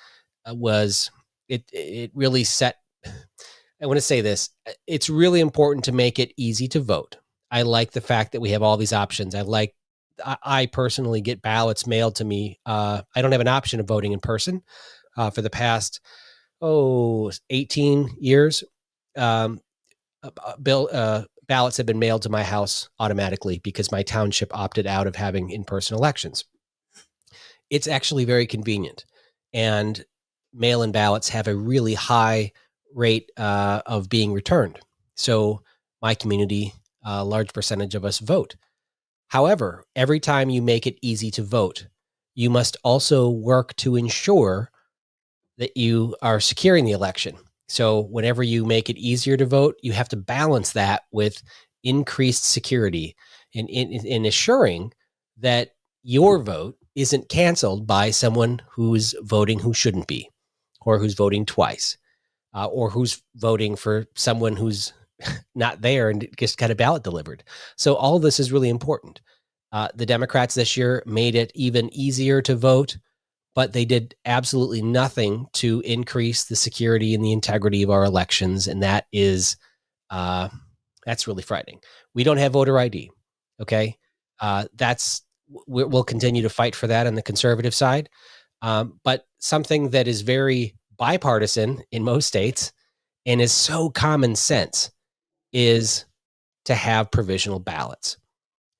it really set. I want to say this: it's really important to make it easy to vote. I like the fact that we have all these options. I personally get ballots mailed to me. I don't have an option of voting in person for the past 18 years. Ballots have been mailed to my house automatically because my township opted out of having in-person elections. It's actually very convenient, and mail-in ballots have a really high rate of being returned. So my community, a large percentage of us vote. However, every time you make it easy to vote, you must also work to ensure that you are securing the election. So whenever you make it easier to vote, you have to balance that with increased security and in assuring that your vote isn't canceled by someone who's voting who shouldn't be, or who's voting twice, or who's voting for someone who's not there and just got a ballot delivered. So all of this is really important. The Democrats this year made it even easier to vote, but they did absolutely nothing to increase the security and the integrity of our elections. And that is, that's really frightening. We don't have voter ID. Okay. We'll continue to fight for that on the conservative side. But something that is very bipartisan in most states and is so common sense is to have provisional ballots.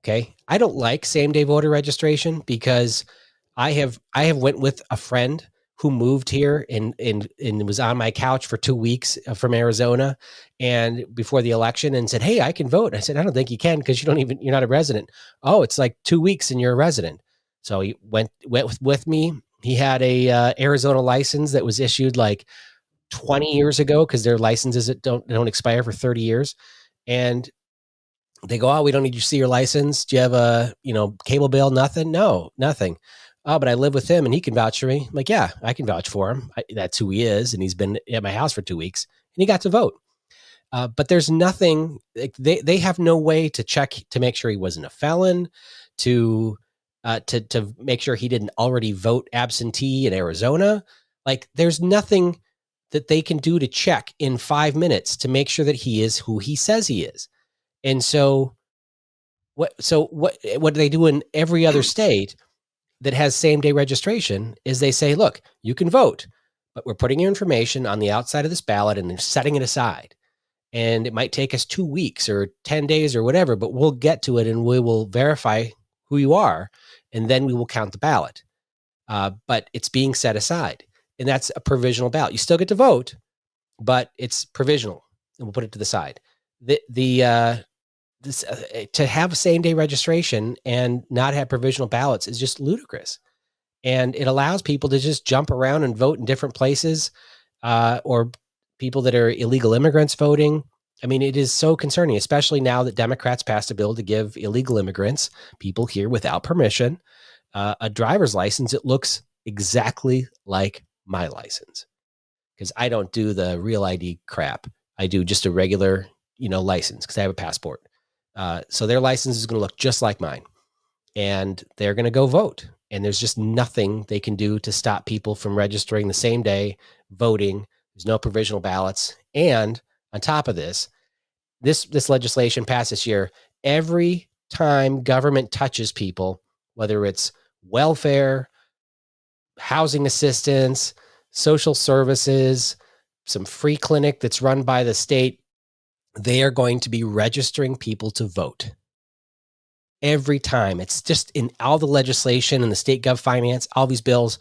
Okay. I don't like same day voter registration because I have went with a friend who moved here and was on my couch for 2 weeks from Arizona and before the election and said, "Hey, I can vote." And I said, "I don't think you can because you're not a resident." "Oh, it's like 2 weeks and you're a resident." So he went with me. He had a Arizona license that was issued like 20 years ago because their licenses don't expire for 30 years. And they go, "Oh, we don't need you to see your license. Do you have a, cable bill?" "Nothing." "No, nothing." "Oh, but I live with him and he can vouch for me." I'm like, "Yeah, I can vouch for him. That's who he is. And he's been at my house for 2 weeks and he got to vote." But there's nothing, like, they have no way to check to make sure he wasn't a felon, to make sure he didn't already vote absentee in Arizona. Like, there's nothing that they can do to check in 5 minutes to make sure that he is who he says he is. And so what do they do in every other state that has same day registration is they say, "Look, you can vote, but we're putting your information on the outside of this ballot and they're setting it aside. And it might take us 2 weeks or 10 days or whatever, but we'll get to it and we will verify who you are. And then we will count the ballot." But it's being set aside. And that's a provisional ballot. You still get to vote, but it's provisional. And we'll put it to the side. To have same day registration and not have provisional ballots is just ludicrous. And it allows people to just jump around and vote in different places, or people that are illegal immigrants voting. I mean, it is so concerning, especially now that Democrats passed a bill to give illegal immigrants, people here without permission, a driver's license. It looks exactly like my license because I don't do the real ID crap. I do just a regular, license because I have a passport. So their license is going to look just like mine and they're going to go vote. And there's just nothing they can do to stop people from registering the same day, voting. There's no provisional ballots. And on top of this legislation passed this year, every time government touches people, whether it's welfare, housing assistance, social services, some free clinic that's run by the state, they are going to be registering people to vote. Every time. It's just in all the legislation and the state gov finance, all these bills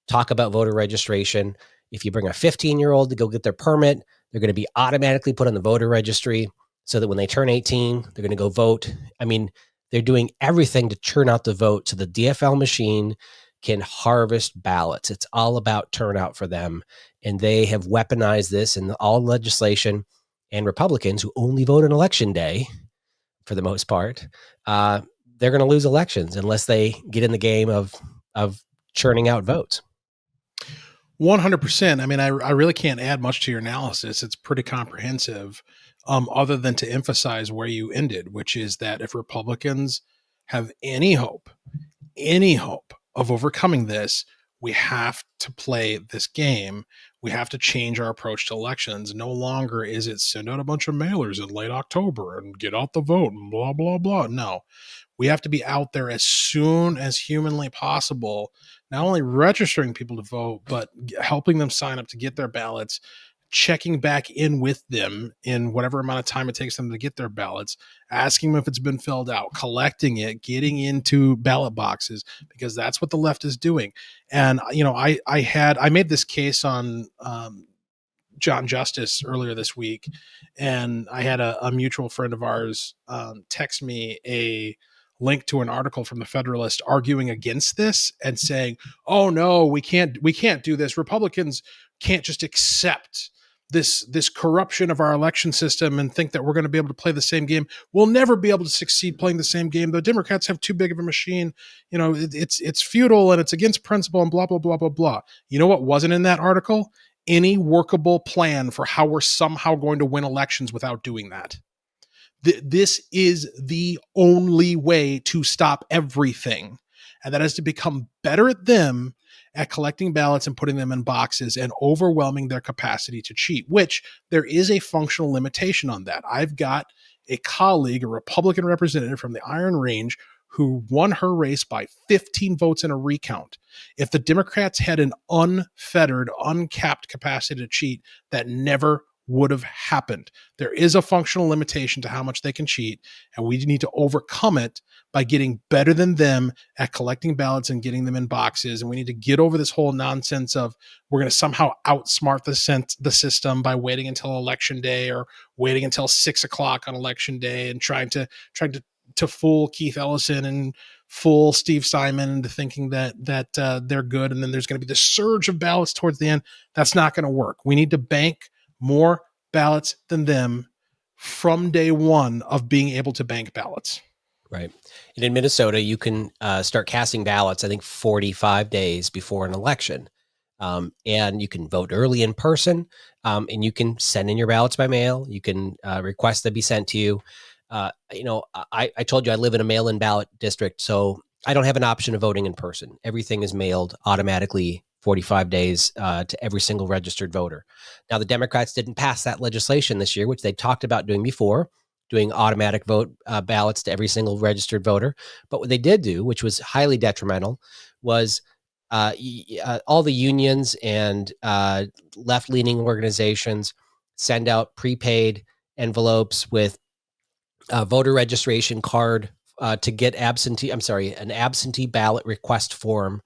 talk about voter registration. If you bring a 15-year-old to go get their permit, they're going to be automatically put on the voter registry so that when they turn 18, they're going to go vote. I mean, they're doing everything to churn out the vote so the DFL machine can harvest ballots. It's all about turnout for them. And they have weaponized this in all legislation. And Republicans who only vote on election day, for the most part, they're going to lose elections unless they get in the game of churning out votes.
100%. I mean, I really can't add much to your analysis. It's pretty comprehensive, other than to emphasize where you ended, which is that if Republicans have any hope of overcoming this, we have to play this game. We have to change our approach to elections. No longer is it send out a bunch of mailers in late October and get out the vote and blah, blah, blah. No, we have to be out there as soon as humanly possible, not only registering people to vote, but helping them sign up to get their ballots, checking back in with them in whatever amount of time it takes them to get their ballots, asking them if it's been filled out, collecting it, getting into ballot boxes, because that's what the left is doing. And, I made this case on John Justice earlier this week, and I had a mutual friend of ours text me a link to an article from the Federalist arguing against this and saying, "Oh no, we can't do this. Republicans can't just accept this corruption of our election system and think that we're going to be able to play the same game. We'll never be able to succeed playing the same game. The Democrats have too big of a machine. It's futile and it's against principle and blah, blah, blah, blah, blah." You know what wasn't in that article? any workable plan for how we're somehow going to win elections without doing that. This is the only way to stop everything. And that is to become better at them at collecting ballots and putting them in boxes and overwhelming their capacity to cheat, which there is a functional limitation on that. I've got a colleague, a Republican representative from the Iron Range, who won her race by 15 votes in a recount. If the Democrats had an unfettered, uncapped capacity to cheat, that never would have happened. There is a functional limitation to how much they can cheat, and we need to overcome it by getting better than them at collecting ballots and getting them in boxes. And we need to get over this whole nonsense of we're going to somehow outsmart the system by waiting until election day or waiting until 6 o'clock on election day and trying to fool Keith Ellison and fool Steve Simon into thinking that they're good, and then there's going to be this surge of ballots towards the end. That's not going to work. We need to bank more ballots than them from day one of being able to bank ballots.
Right. And in Minnesota, you can start casting ballots, I think, 45 days before an election. And you can vote early in person, and you can send in your ballots by mail. You can request that be sent to you. I told you I live in a mail-in ballot district, so I don't have an option of voting in person. Everything is mailed automatically 45 days to every single registered voter. Now, the Democrats didn't pass that legislation this year, which they talked about doing before, doing automatic vote ballots to every single registered voter. But what they did do, which was highly detrimental, was all the unions and left-leaning organizations send out prepaid envelopes with voter registration card to get an absentee ballot request form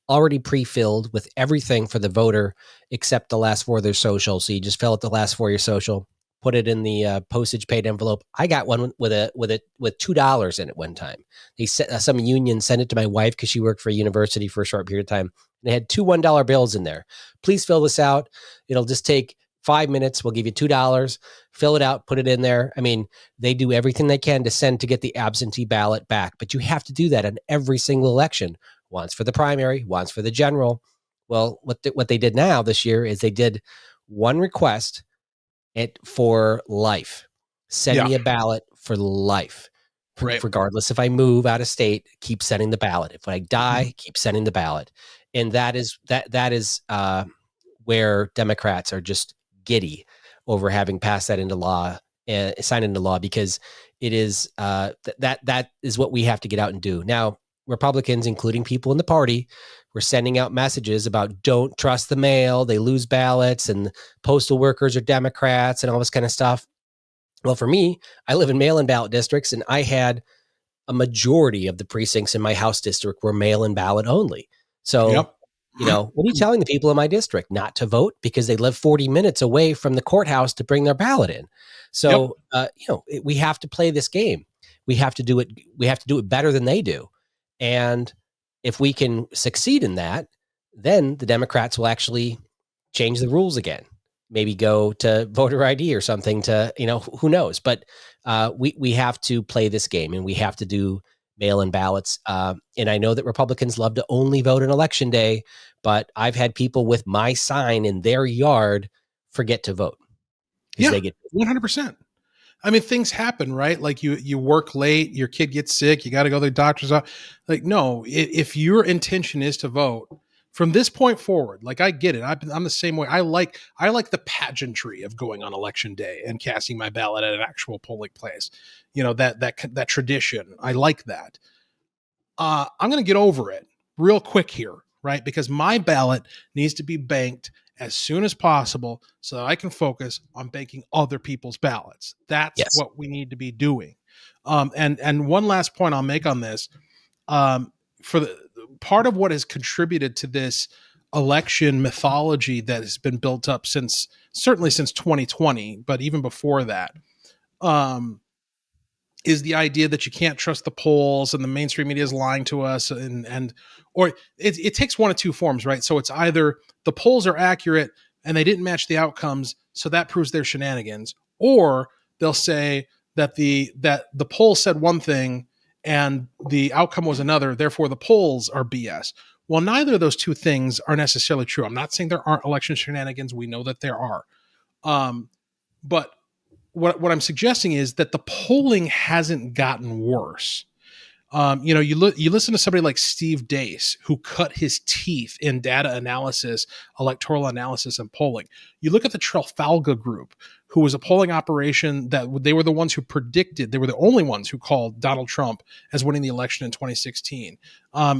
already pre-filled with everything for the voter except the last four of their social. So you just fill out the last four of your social, put it in the postage paid envelope. I got one with $2 in it one time. They sent some union sent it to my wife because she worked for a university for a short period of time. They had two $1 bills in there. Please fill this out. It'll just take 5 minutes. We'll give you $2. Fill it out, put it in there. I mean, they do everything they can to send to get the absentee ballot back, but you have to do that in every single election. Once for the primary, once for the general. Well, what they did now this year is they did one request for life. Send me a ballot for life. Right. Regardless if I move out of state, keep sending the ballot. If I die, keep sending the ballot. And that is where Democrats are just giddy over having passed that into law and signed into law, because it is that is what we have to get out and do. Now, Republicans, including people in the party, were sending out messages about don't trust the mail. They lose ballots, and postal workers are Democrats and all this kind of stuff. Well, for me, I live in mail-in ballot districts, and I had a majority of the precincts in my house district were mail-in ballot only. So, what are you telling the people in my district? Not to vote because they live 40 minutes away from the courthouse to bring their ballot in. So, we have to play this game. We have to do it. We have to do it better than they do. And if we can succeed in that, then the Democrats will actually change the rules again. Maybe go to voter ID or something to, who knows. But we have to play this game, and we have to do mail-in ballots. And I know that Republicans love to only vote on election day, but I've had people with my sign in their yard forget to vote.
Yeah, they get 100%. I mean, things happen, right? Like you work late, your kid gets sick, you got to go to the doctor's office. Like, no, if your intention is to vote from this point forward, like I get it. I'm the same way. I like the pageantry of going on election day and casting my ballot at an actual polling place. That tradition. I like that. I'm going to get over it real quick here, right? Because my ballot needs to be banked as soon as possible so that I can focus on banking other people's ballots. That's what we need to be doing. And one last point I'll make on this, for the part of what has contributed to this election mythology that has been built up certainly since 2020, but even before that, is the idea that you can't trust the polls and the mainstream media is lying to us, or it takes one of two forms, right? So it's either the polls are accurate and they didn't match the outcomes, so that proves their shenanigans, or they'll say that the poll said one thing and the outcome was another, therefore the polls are BS. Well, neither of those two things are necessarily true. I'm not saying there aren't election shenanigans. We know that there are. But what I'm suggesting is that the polling hasn't gotten worse. You listen to somebody like Steve Dace, who cut his teeth in data analysis, electoral analysis, and polling. You look at the Trafalgar Group, who was a polling operation that they were the ones who predicted, they were the only ones who called Donald Trump as winning the election in 2016.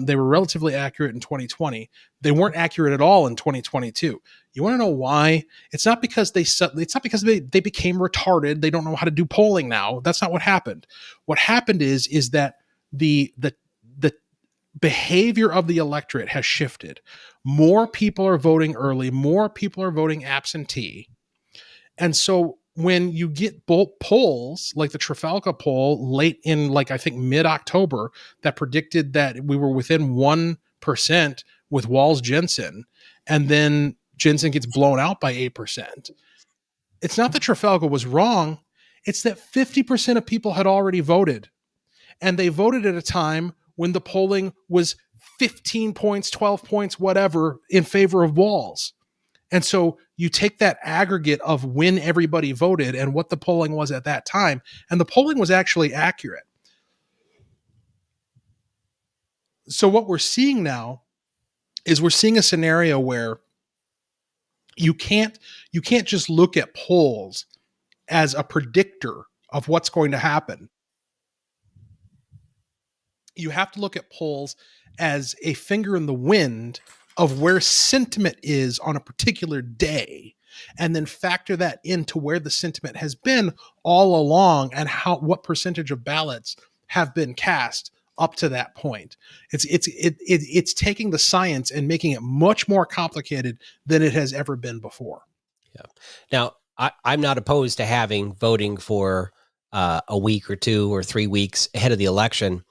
They were relatively accurate in 2020. They weren't accurate at all in 2022. You want to know why? It's not because they became retarded. They don't know how to do polling now. That's not what happened. What happened is that the behavior of the electorate has shifted. More people are voting early, more people are voting absentee. And so when you get polls like the Trafalgar poll late in, like, I think mid-October, that predicted that we were within 1% with Walz Jensen, and then Jensen gets blown out by 8%. It's not that Trafalgar was wrong. It's that 50% of people had already voted. And they voted at a time when the polling was 15 points, 12 points, whatever, in favor of Walz. And so you take that aggregate of when everybody voted and what the polling was at that time, and the polling was actually accurate. So what we're seeing now is we're seeing a scenario where you can't just look at polls as a predictor of what's going to happen. You have to look at polls as a finger in the wind of where sentiment is on a particular day, and then factor that into where the sentiment has been all along and what percentage of ballots have been cast up to that point. It's taking the science and making it much more complicated than it has ever been before.
Yeah. Now, I'm not opposed to having voting for a week or 2 or 3 weeks ahead of the election.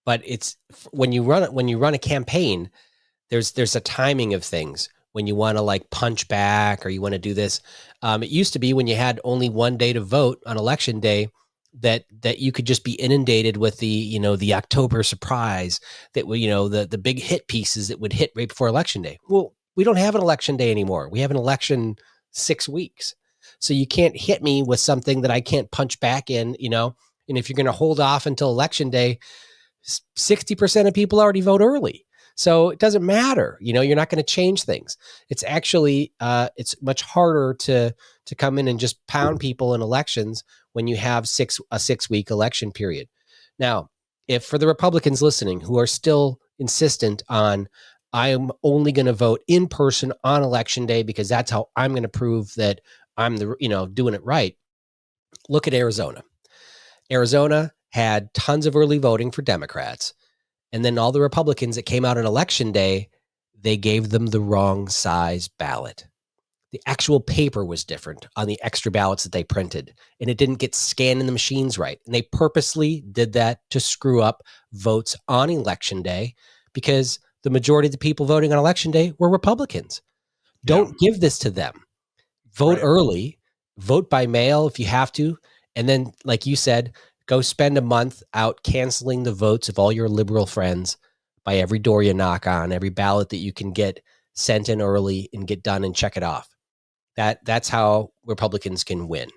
But it's when you run a campaign, there's a timing of things when you want to like punch back or you want to do this. It used to be when you had only one day to vote on election day that you could just be inundated with the October surprise that the big hit pieces that would hit right before election day. Well, we don't have an election day anymore. We have an election 6 weeks. So you can't hit me with something that I can't punch back in, and if you're going to hold off until election day, 60% of people already vote early. So it doesn't matter. You're not going to change things. It's actually, it's much harder to come in and just pound people in elections when you have a 6-week election period. Now, if for the Republicans listening who are still insistent on, I'm only going to vote in person on election day because that's how I'm going to prove that I'm doing it right. Look at Arizona. Arizona had tons of early voting for Democrats. And then all the Republicans that came out on election day, they gave them the wrong size ballot. The actual paper was different on the extra ballots that they printed, and it didn't get scanned in the machines right. And they purposely did that to screw up votes on election day because the majority of the people voting on election day were Republicans. Don't give this to them. Vote early, vote by mail if you have to. And then, like you said, go spend a month out canceling the votes of all your liberal friends by every door you knock on, every ballot that you can get sent in early and get done and check it off. That's how Republicans can win.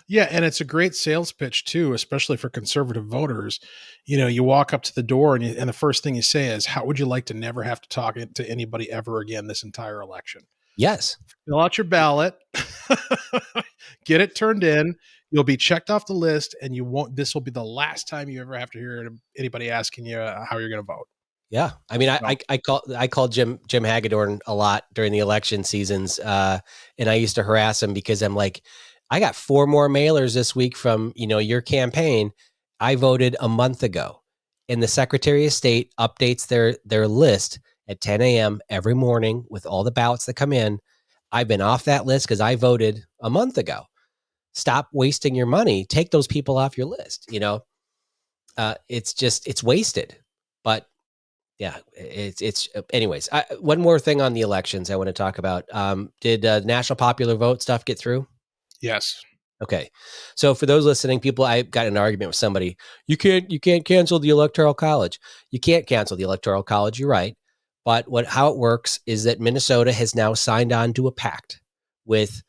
Yeah, and it's a great sales pitch too, especially for conservative voters. You walk up to the door and the first thing you say is, how would you like to never have to talk to anybody ever again this entire election?
Yes.
Fill out your ballot, get it turned in. You'll be checked off the list, and this will be the last time you ever have to hear anybody asking you how you're going to vote.
Yeah. I mean, I called Jim Hagedorn a lot during the election seasons. And I used to harass him because I'm like, I got 4 more mailers this week from, your campaign. I voted a month ago, and the Secretary of State updates their list at 10 a.m. every morning with all the ballots that come in. I've been off that list because I voted a month ago. Stop wasting your money. Take those people off your list. It's wasted. But yeah, it's anyways. One more thing on the elections I want to talk about. Did national popular vote stuff get through?
Yes.
Okay. So for those listening, people, I got in an argument with somebody. You can't cancel the Electoral College. You can't cancel the Electoral College. You're right. But how it works is that Minnesota has now signed on to a pact with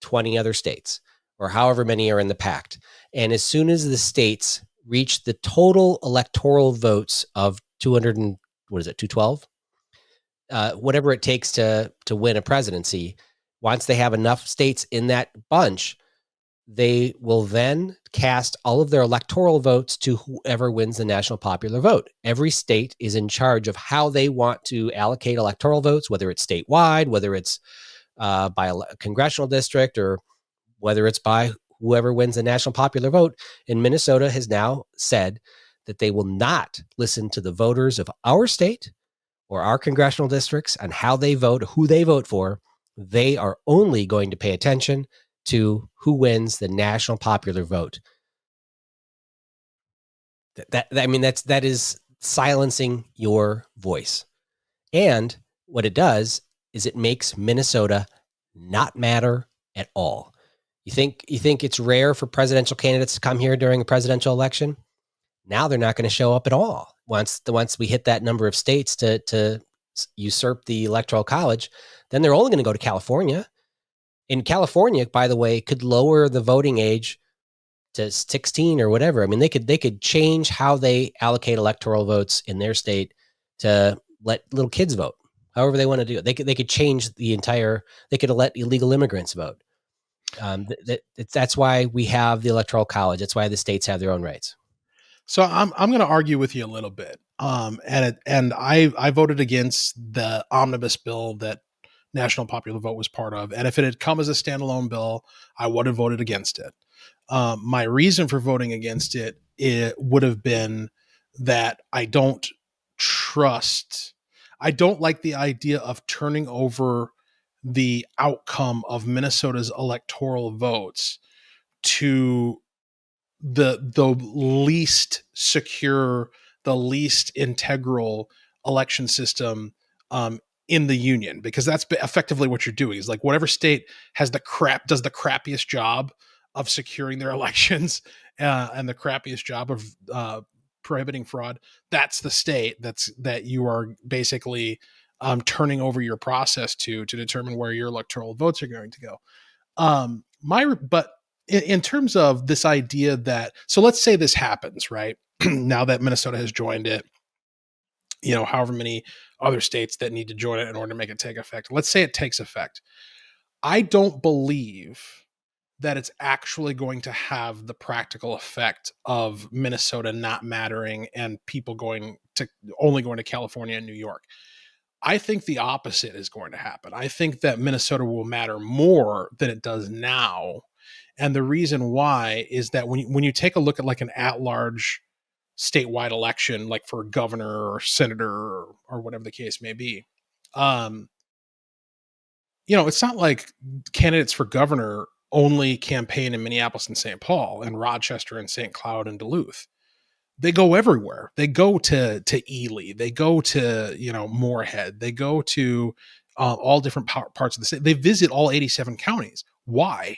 20 other states, or however many are in the pact. And as soon as the states reach the total electoral votes of 200 and what is it, 212? Whatever it takes to win a presidency, once they have enough states in that bunch, they will then cast all of their electoral votes to whoever wins the national popular vote. Every state is in charge of how they want to allocate electoral votes, whether it's statewide, whether it's by a congressional district, or whether it's by whoever wins the national popular vote. And Minnesota has now said that they will not listen to the voters of our state or our congressional districts on how they vote, who they vote for. They are only going to pay attention to who wins the national popular vote. That is silencing your voice. And what it does is it makes Minnesota not matter at all. You think it's rare for presidential candidates to come here during a presidential election? Now they're not going to show up at all. Once we hit that number of states to usurp the Electoral College, then they're only going to go to California. In California, by the way, could lower the voting age to 16 or whatever. I mean, they could change how they allocate electoral votes in their state to let little kids vote, however they want to do it. They could change the entire. They could let illegal immigrants vote. That's why we have the Electoral College. That's why the states have their own rights.
So I'm going to argue with you a little bit. And I voted against the omnibus bill that National Popular Vote was part of. And if it had come as a standalone bill, I would have voted against it. My reason for voting against it would have been that I don't like the idea of turning over the outcome of Minnesota's electoral votes to the least secure, the least integral election system in the union, because that's effectively what you're doing. Is like whatever state does the crappiest job of securing their elections and the crappiest job of prohibiting fraud. That's the state that you are basically turning over your process to determine where your electoral votes are going to go. But in terms of this idea that, so let's say this happens, right? Now that Minnesota has joined it, however many other states that need to join it in order to make it take effect. Let's say it takes effect. I don't believe that it's actually going to have the practical effect of Minnesota not mattering and people only going to California and New York. I think the opposite is going to happen. I think that Minnesota will matter more than it does now. And the reason why is that when you take a look at like an at-large statewide election, like for governor or senator or whatever the case may be, it's not like candidates for governor only campaign in Minneapolis and St. Paul and Rochester and St. Cloud and Duluth. They go everywhere. They go to Ely. They go to, Moorhead. They go to all different parts of the state. They visit all 87 counties. Why?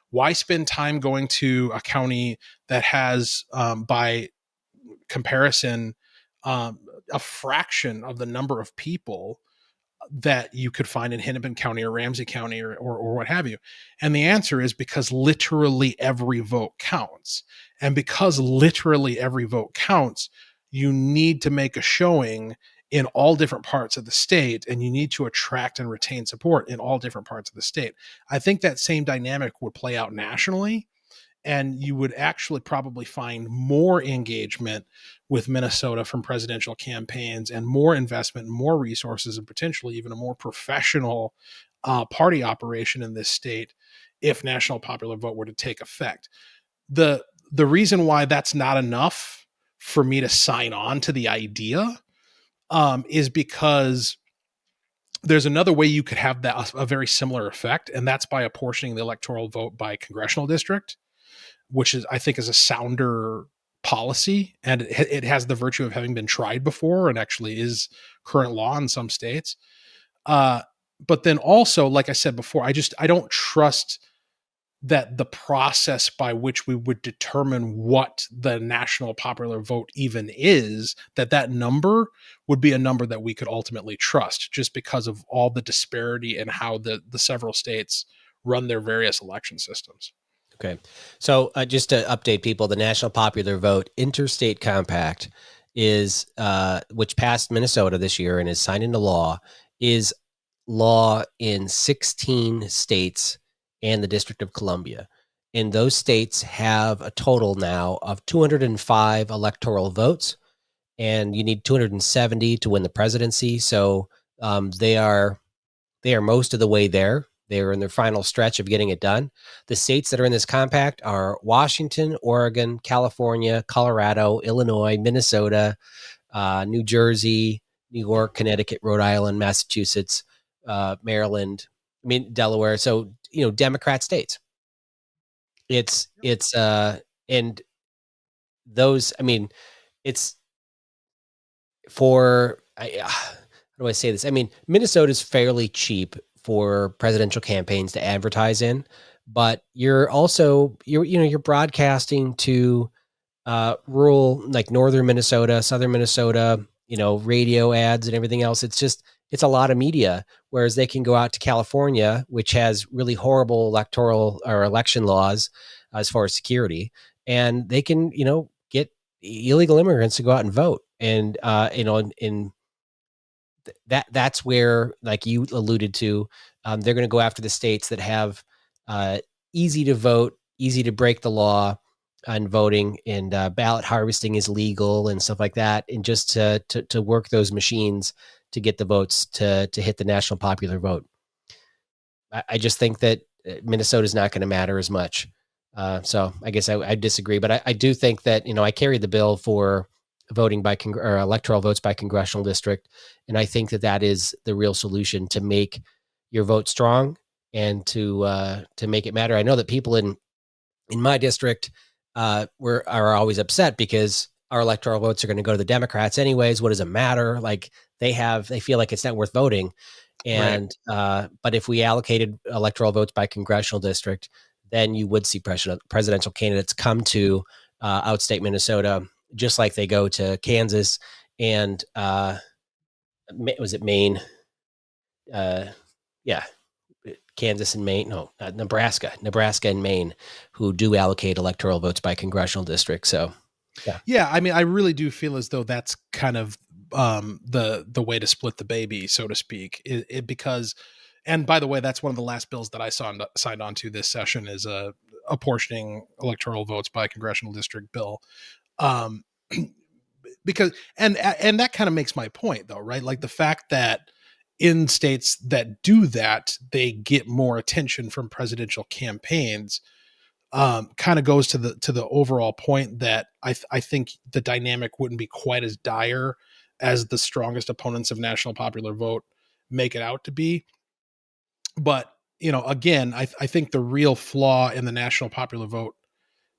Why spend time going to a county that has, by comparison, a fraction of the number of people that you could find in Hennepin County or Ramsey County or what have you? And the answer is because literally every vote counts. And because literally every vote counts, you need to make a showing in all different parts of the state, and you need to attract and retain support in all different parts of the state. I think that same dynamic would play out nationally, and you would actually probably find more engagement with Minnesota from presidential campaigns and more investment, more resources, and potentially even a more professional party operation in this state if National Popular Vote were to take effect. The reason why that's not enough for me to sign on to the idea is because there's another way you could have that a very similar effect, and that's by apportioning the electoral vote by congressional district, which I think is a sounder policy, and it has the virtue of having been tried before and actually is current law in some states. But then also, like I said before, I don't trust that the process by which we would determine what the national popular vote even is, that number would be a number that we could ultimately trust, just because of all the disparity in how the several states run their various election systems.
Okay. So just to update people, the National Popular Vote Interstate Compact is, which passed Minnesota this year and is signed into law, is law in 16 states and the District of Columbia. And those states have a total now of 205 electoral votes, and you need 270 to win the presidency. So they are most of the way there. They're in their final stretch of getting it done. The states that are in this compact are Washington, Oregon, California, Colorado, Illinois, Minnesota, New Jersey, New York, Connecticut, Rhode Island, Massachusetts, Maryland, Delaware. So, Democrat states. And those, it's for, how do I say this? Minnesota's fairly cheap for presidential campaigns to advertise in, but you're broadcasting to rural, like northern Minnesota, southern Minnesota, radio ads and everything else. It's a lot of media, whereas they can go out to California, which has really horrible electoral or election laws as far as security, and they can, get illegal immigrants to go out and vote. And, in that's where, like you alluded to, they're going to go after the states that have easy to vote, easy to break the law on voting, and ballot harvesting is legal and stuff like that, and just to work those machines to get the votes to hit the national popular vote. I just think that Minnesota is not going to matter as much. So I guess I disagree, but I do think that, I carried the bill for voting by or electoral votes by congressional district. And I think that is the real solution to make your vote strong and to make it matter. I know that people in my district are always upset because our electoral votes are going to go to the Democrats anyways. What does it matter? Like they feel like it's not worth voting. And, right. But if we allocated electoral votes by congressional district, then you would see presidential candidates come to outstate Minnesota, just like they go to Kansas and was it Maine? Yeah, Kansas and Maine. No, Nebraska and Maine, who do allocate electoral votes by congressional district. So,
yeah. I really do feel as though that's kind of the way to split the baby, so to speak. Because, and by the way, that's one of the last bills that I signed on to this session is apportioning electoral votes by congressional district bill. Because and that kind of makes my point though, right? Like the fact that in states that do that, they get more attention from presidential campaigns, kind of goes to the overall point that I think the dynamic wouldn't be quite as dire as the strongest opponents of national popular vote make it out to be. But, again, I think the real flaw in the national popular vote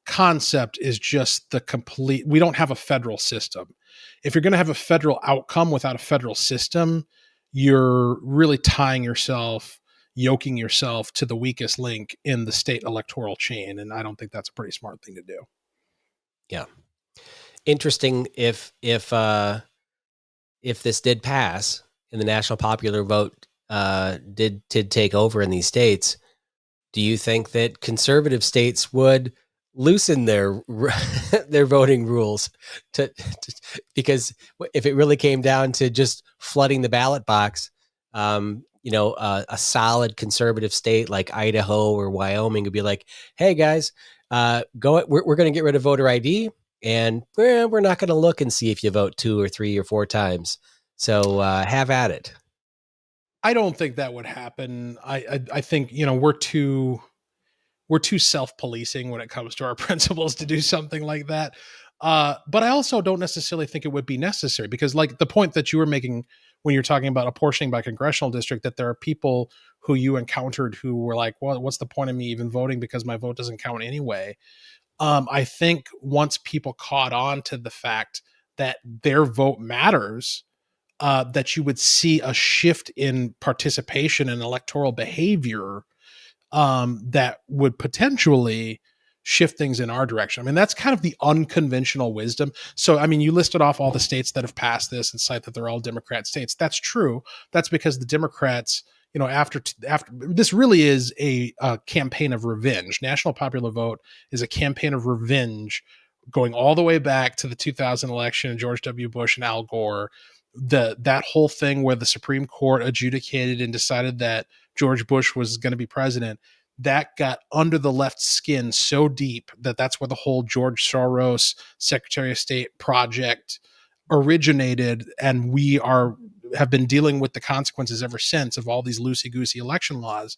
concept is just we don't have a federal system. If you're going to have a federal outcome without a federal system, you're really yoking yourself to the weakest link in the state electoral chain. And I don't think that's a pretty smart thing to do.
Yeah. Interesting if this did pass and the national popular vote did take over in these states, do you think that conservative states would loosen their voting rules because if it really came down to just flooding the ballot box, a solid conservative state like Idaho or Wyoming would be like, hey guys, we're going to get rid of voter ID and we're not going to look and see if you vote 2 or 3 or 4 times. So have at it.
I don't think that would happen. I think, we're too self-policing when it comes to our principles to do something like that. But I also don't necessarily think it would be necessary because like the point that you were making when you're talking about apportioning by congressional district, that there are people who you encountered who were like, well, what's the point of me even voting because my vote doesn't count anyway. I think once people caught on to the fact that their vote matters, that you would see a shift in participation and electoral behavior that would potentially shift things in our direction. I mean, that's kind of the unconventional wisdom. So, I mean, you listed off all the states that have passed this and cite that they're all Democrat states. That's true. That's because the Democrats, after this really is a campaign of revenge. National popular vote is a campaign of revenge going all the way back to the 2000 election, George W. Bush and Al Gore. That whole thing where the Supreme Court adjudicated and decided that George Bush was going to be president, that got under the left's skin so deep that that's where the whole George Soros Secretary of State project originated, and we have been dealing with the consequences ever since of all these loosey-goosey election laws.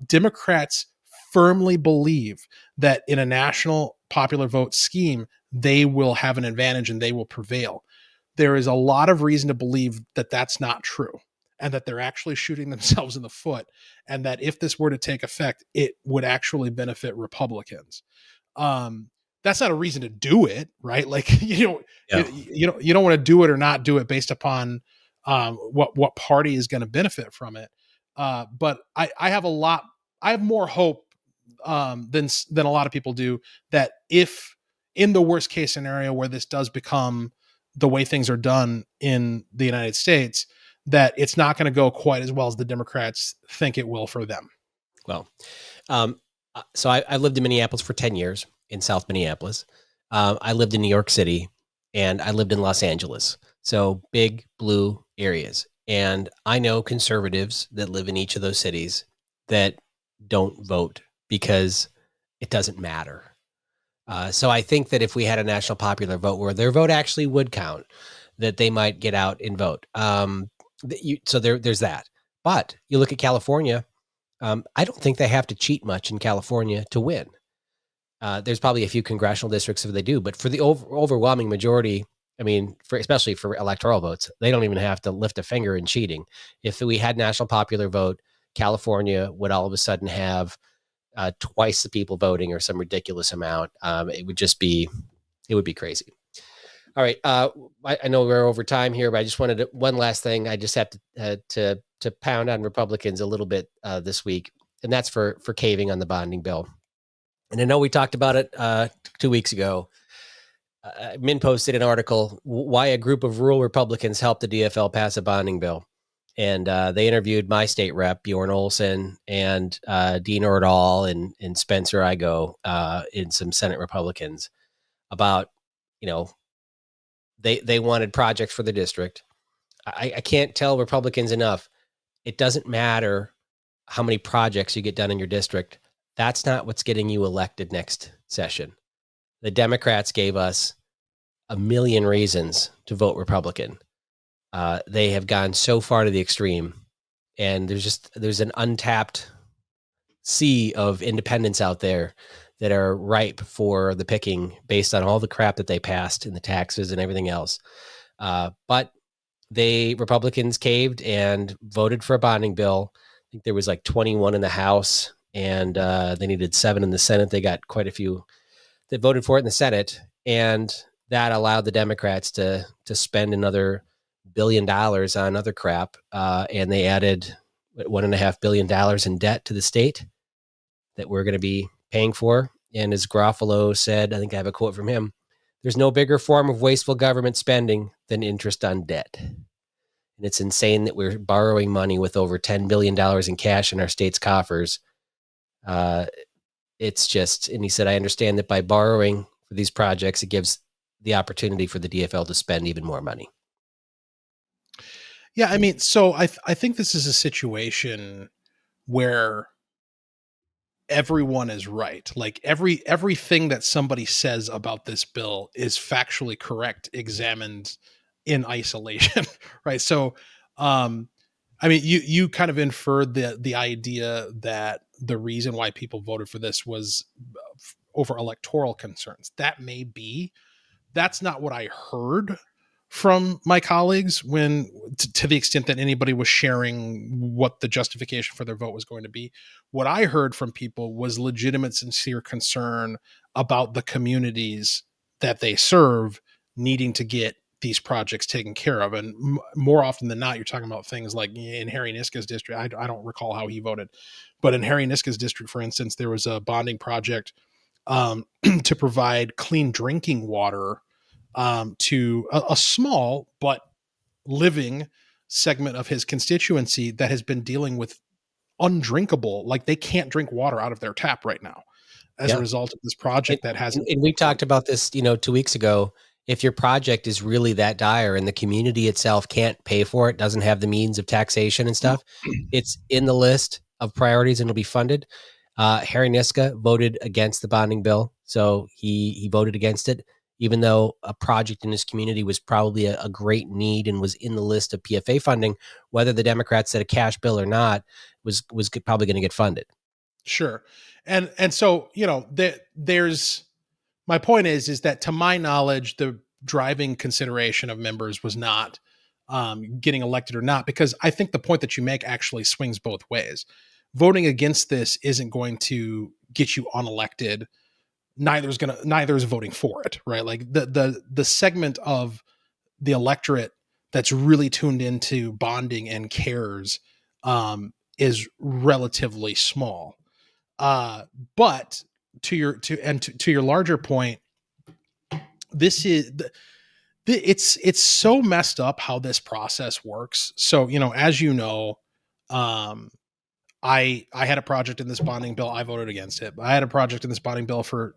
Democrats firmly believe that in a national popular vote scheme, they will have an advantage and they will prevail. There is a lot of reason to believe that that's not true, and that they're actually shooting themselves in the foot, and that if this were to take effect, it would actually benefit Republicans. That's not a reason to do it, right? Like, you don't want to do it or not do it based upon what party is going to benefit from it. But I have more hope than a lot of people do, that if in the worst case scenario where this does become the way things are done in the United States, that it's not going to go quite as well as the Democrats think it will for them.
Well, so I lived in Minneapolis for 10 years, in South Minneapolis. I lived in New York City, and I lived in Los Angeles. So big blue areas. And I know conservatives that live in each of those cities that don't vote because it doesn't matter. So I think that if we had a national popular vote where their vote actually would count, that they might get out and vote. So there's that. But you look at California, I don't think they have to cheat much in California to win. There's probably a few congressional districts if they do, but for the overwhelming majority, I mean, especially for electoral votes, they don't even have to lift a finger in cheating. If we had national popular vote, California would all of a sudden have twice the people voting or some ridiculous amount. It would be crazy. All right. I know we're over time here, but I just wanted one last thing. I just have to pound on Republicans a little bit this week, and that's for caving on the bonding bill. And I know we talked about it 2 weeks ago. Min posted an article, why a group of rural Republicans helped the DFL pass a bonding bill. And they interviewed my state rep, Bjorn Olson, and Dean Ordahl and Spencer Igo, and some Senate Republicans about, they wanted projects for the district. I can't tell Republicans enough. It doesn't matter how many projects you get done in your district. That's not what's getting you elected next session. The Democrats gave us a million reasons to vote Republican. They have gone so far to the extreme, and there's an untapped sea of independents out there that are ripe for the picking based on all the crap that they passed and the taxes and everything else. But Republicans caved and voted for a bonding bill. I think there was like 21 in the House, and they needed 7 in the Senate. They got quite a few that voted for it in the Senate, and that allowed the Democrats to spend another $1 billion on other crap, and they added $1.5 billion in debt to the state that we're going to be paying for. And as Garofalo said, I think I have a quote from him, there's no bigger form of wasteful government spending than interest on debt. And it's insane that we're borrowing money with over $10 billion in cash in our state's coffers. It's just, and he said, I understand that by borrowing for these projects, it gives the opportunity for the DFL to spend even more money.
Yeah, I mean, so I think this is a situation where everyone is right. Like everything that somebody says about this bill is factually correct, examined in isolation, right? So, I mean, you kind of inferred the idea that the reason why people voted for this was over electoral concerns. That may be. That's not what I heard from my colleagues when, to the extent that anybody was sharing what the justification for their vote was going to be. What I heard from people was legitimate, sincere concern about the communities that they serve needing to get these projects taken care of. And more often than not, you're talking about things like in Harry Niska's district. I don't recall how he voted, but in Harry Niska's district, for instance, there was a bonding project to provide clean drinking water to a small but living segment of his constituency that has been dealing with undrinkable, like they can't drink water out of their tap right now as a result of this project that hasn't.
And we talked about this, 2 weeks ago. If your project is really that dire and the community itself can't pay for it, doesn't have the means of taxation and stuff, it's in the list of priorities and it'll be funded. Harry Niska voted against the bonding bill, so he voted against it, even though a project in his community was probably a great need and was in the list of PFA funding. Whether the Democrats said a cash bill or not was probably going to get funded.
Sure. And so, there's, my point is that to my knowledge, the driving consideration of members was not getting elected or not, because I think the point that you make actually swings both ways. Voting against this isn't going to get you unelected. Neither is voting for it, right? Like the segment of the electorate that's really tuned into bonding and cares is relatively small. But to your larger point, this is it's so messed up how this process works. So, as you know, I had a project in this bonding bill. I voted against it. I had a project in this bonding bill for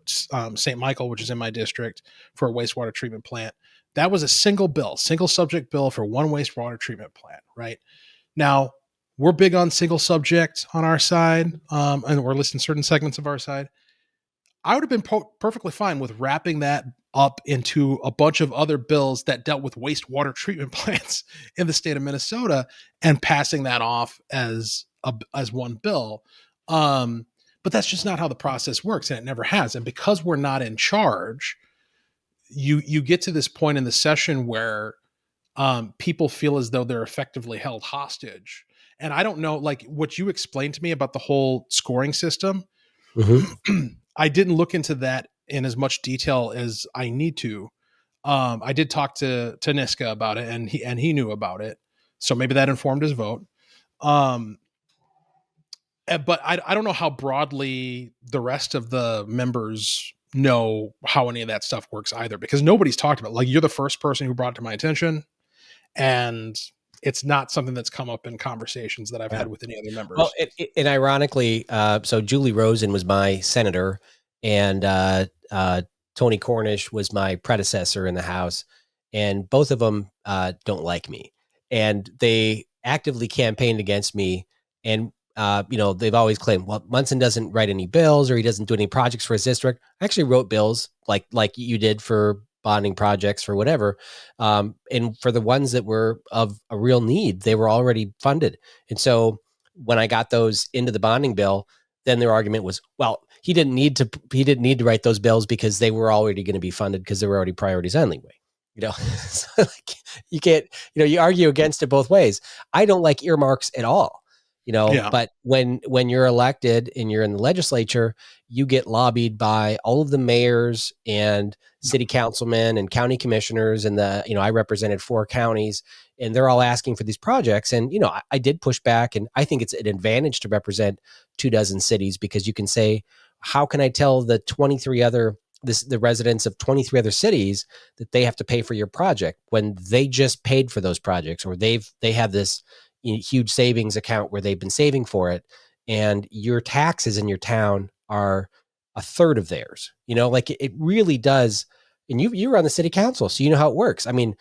St. Michael, which is in my district, for a wastewater treatment plant. That was a single subject bill for one wastewater treatment plant, right? Now, we're big on single subject on our side, and we're listing certain segments of our side. I would have been perfectly fine with wrapping that up into a bunch of other bills that dealt with wastewater treatment plants in the state of Minnesota and passing that off as one bill. But that's just not how the process works, and it never has. And because we're not in charge, you get to this point in the session where people feel as though they're effectively held hostage. And I don't know, like what you explained to me about the whole scoring system. Mm-hmm. I didn't look into that in as much detail as I need to. I did talk to Niska about it, and he knew about it. So maybe that informed his vote. But I don't know how broadly the rest of the members know how any of that stuff works either, because nobody's talked about it. Like, you're the first person who brought it to my attention, and it's not something that's come up in conversations that I've had with any other members.
Well, and ironically, so Julie Rosen was my senator, and Tony Cornish was my predecessor in the House, and both of them don't like me, and they actively campaigned against me. And they've always claimed, well, Munson doesn't write any bills, or he doesn't do any projects for his district. I actually wrote bills like you did for bonding projects for whatever. And for the ones that were of a real need, they were already funded. And so when I got those into the bonding bill, then their argument was, well, he didn't need to write those bills because they were already going to be funded because they were already priorities anyway. So like, you can't, you argue against it both ways. I don't like earmarks at all. But when you're elected and you're in the legislature, you get lobbied by all of the mayors and city councilmen and county commissioners. And I represented 4 counties, and they're all asking for these projects. And, I did push back, and I think it's an advantage to represent 24 cities, because you can say, how can I tell the the residents of 23 other cities that they have to pay for your project when they just paid for those projects, or they have this huge savings account where they've been saving for it, and your taxes in your town are a third of theirs. Like it really does. And you were on the city council, so you know how it works. I mean,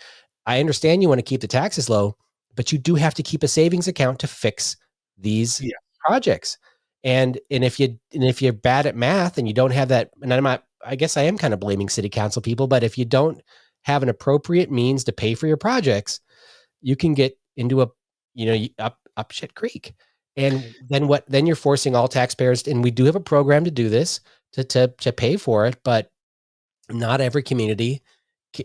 I understand you want to keep the taxes low, but you do have to keep a savings account to fix these projects. And if you're bad at math and you don't have that, and I guess I am kind of blaming city council people, but if you don't have an appropriate means to pay for your projects, you can get into up shit creek. And then you're forcing all taxpayers, and we do have a program to do this, to pay for it, but not every community,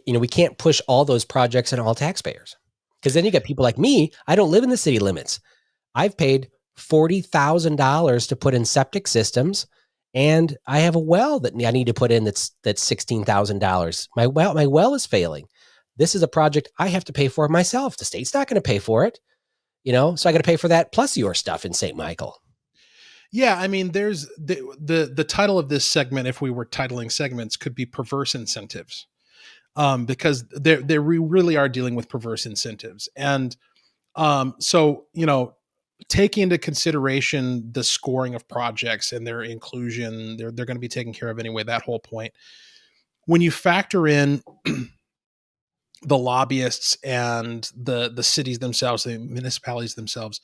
we can't push all those projects on all taxpayers, because then you get people like me. I don't live in the city limits. I've paid $40,000 to put in septic systems, and I have a well that I need to put in that's $16,000. My well is failing. This is a project I have to pay for myself. The state's not going to pay for it, so I got to pay for that plus your stuff in St. Michael.
Yeah, I mean, there's the title of this segment, if we were titling segments, could be perverse incentives, because they really are dealing with perverse incentives, and so taking into consideration the scoring of projects and their inclusion, they're going to be taken care of anyway. That whole point, when you factor in the lobbyists and the cities themselves, the municipalities themselves,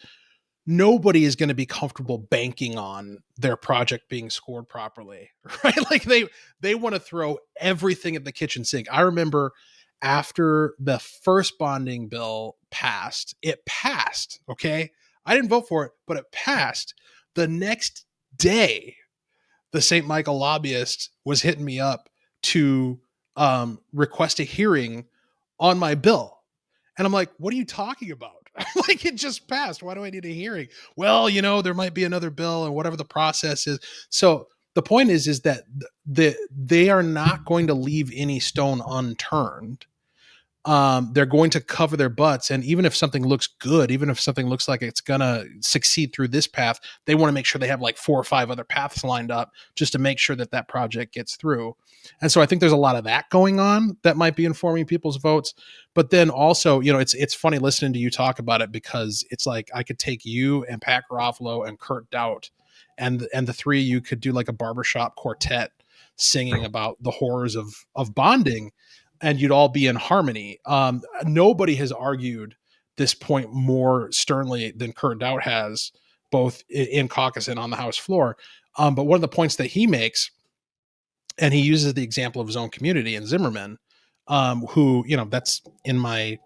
nobody is going to be comfortable banking on their project being scored properly, right? Like they want to throw everything at the kitchen sink. I remember after the first bonding bill passed, it passed. Okay. I didn't vote for it, but it passed. The next day, the St. Michael lobbyist was hitting me up to request a hearing on my bill. And I'm like, what are you talking about? Like, it just passed. Why do I need a hearing? Well, there might be another bill or whatever the process is. So the point is that they are not going to leave any stone unturned. They're going to cover their butts. And even if something looks good, even if something looks like it's going to succeed through this path, they want to make sure they have like 4 or 5 other paths lined up just to make sure that project gets through. And so I think there's a lot of that going on that might be informing people's votes. But then also, it's funny listening to you talk about it, because it's like I could take you and Pat Garofalo and Kurt Doubt, and the three of you could do like a barbershop quartet singing about the horrors of bonding, and you'd all be in harmony. Nobody has argued this point more sternly than Kurt Doubt has, both in caucus and on the House floor. But one of the points that he makes, and he uses the example of his own community in Zimmerman, who, that's in my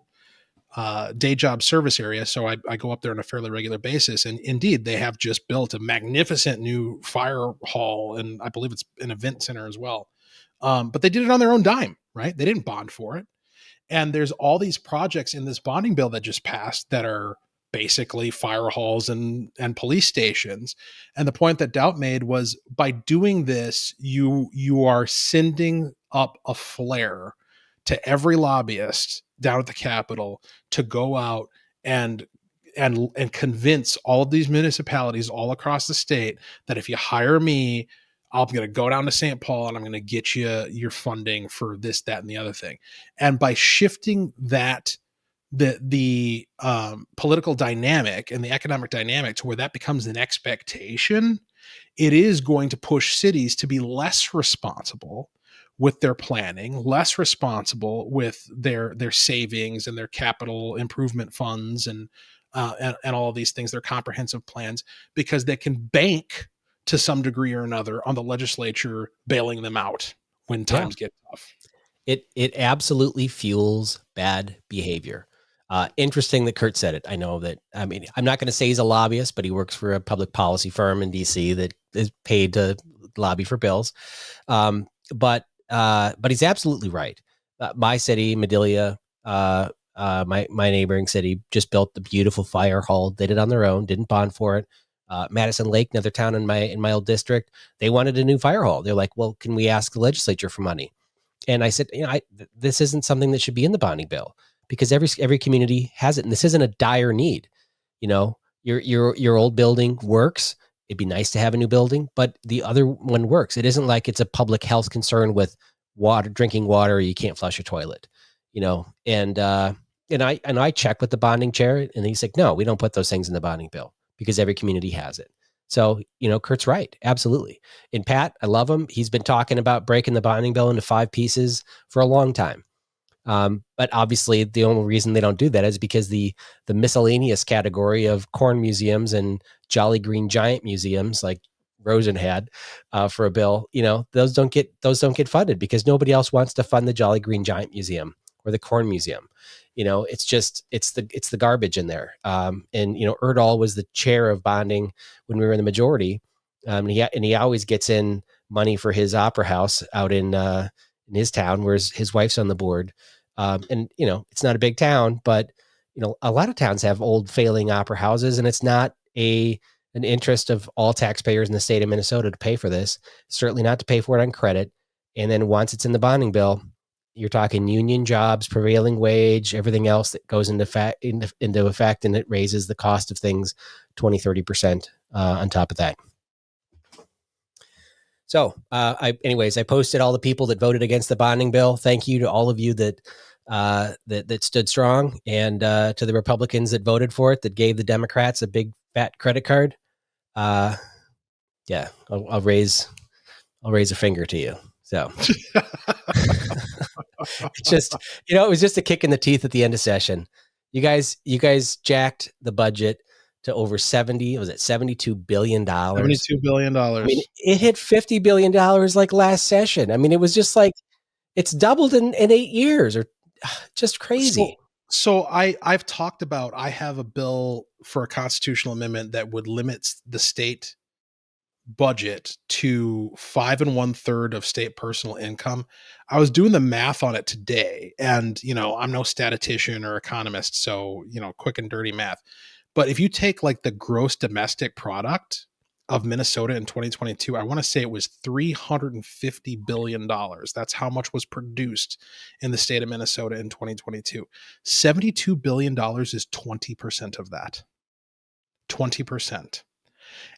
day job service area. So I go up there on a fairly regular basis. And indeed, they have just built a magnificent new fire hall, and I believe it's an event center as well. But they did it on their own dime, right? They didn't bond for it. And there's all these projects in this bonding bill that just passed that are basically fire halls and police stations. And the point that Doubt made was, by doing this, you are sending up a flare to every lobbyist down at the Capitol to go out and convince all of these municipalities all across the state that if you hire me, I'm going to go down to St. Paul and I'm going to get you your funding for this, that, and the other thing. And by shifting that, the political dynamic and the economic dynamic to where that becomes an expectation, it is going to push cities to be less responsible with their planning, less responsible with their savings and their capital improvement funds and all of these things, their comprehensive plans, because they can bank to some degree or another on the legislature bailing them out when times get tough.
It absolutely fuels bad behavior. Interesting that Kurt said it. I know that, I'm not going to say he's a lobbyist, but he works for a public policy firm in DC that is paid to lobby for bills. But he's absolutely right. My city, Medilia, my neighboring city, just built the beautiful fire hall. They did it on their own, didn't bond for it. Madison Lake, another town in my old district, they wanted a new fire hall. They're like, well, can we ask the legislature for money? And I said, this isn't something that should be in the bonding bill, because every community has it, and this isn't a dire need. Your old building works. It'd be nice to have a new building, but the other one works. It isn't like it's a public health concern with drinking water, or you can't flush your toilet, And I checked with the bonding chair, and he's like, no, we don't put those things in the bonding bill because every community has it. So, Kurt's right. Absolutely. And Pat, I love him. He's been talking about breaking the bonding bill into 5 pieces for a long time. But obviously the only reason they don't do that is because the miscellaneous category of corn museums and Jolly Green Giant museums, like Rosen had for a bill, those don't get funded because nobody else wants to fund the Jolly Green Giant Museum or the Corn Museum. It's the garbage in there. And Erdahl was the chair of bonding when we were in the majority. And he always gets in money for his opera house out in his town, where his wife's on the board. And it's not a big town, but a lot of towns have old failing opera houses, and it's not an interest of all taxpayers in the state of Minnesota to pay for this. Certainly not to pay for it on credit. And then once it's in the bonding bill, You're talking union jobs, prevailing wage, everything else that goes into effect, and it raises the cost of things 20, 30% on top of that. So, I posted all the people that voted against the bonding bill. Thank you to all of you that stood strong, and to the Republicans that voted for it, that gave the Democrats a big fat credit card. Yeah, I'll raise a finger to you. So it's just, it was just a kick in the teeth at the end of session. You guys jacked the budget to over $72 billion.
$72 billion.
I mean, it hit $50 billion like last session. I mean, it was just like, it's doubled in 8 years, or just crazy.
So I've talked about, I have a bill for a constitutional amendment that would limit the state budget to 5 1/3 of state personal income. I was doing the math on it today, and I'm no statistician or economist, so quick and dirty math. But if you take like the gross domestic product of Minnesota in 2022, I want to say it was $350 billion. That's how much was produced in the state of Minnesota in 2022. $72 billion is 20% of that. 20%.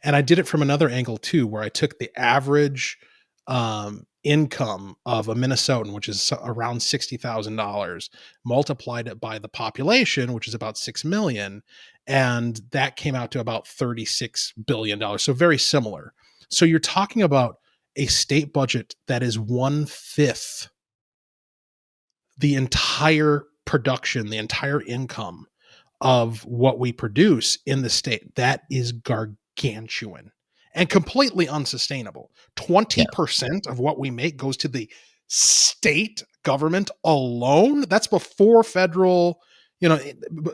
And I did it from another angle too, where I took the average income of a Minnesotan, which is around $60,000, multiplied it by the population, which is about 6 million. And that came out to about $36 billion. So very similar. So you're talking about a state budget that is 1/5 the entire production, the entire income of what we produce in the state. That is gargantuan and completely unsustainable. 20% of what we make goes to the state government alone. That's before federal,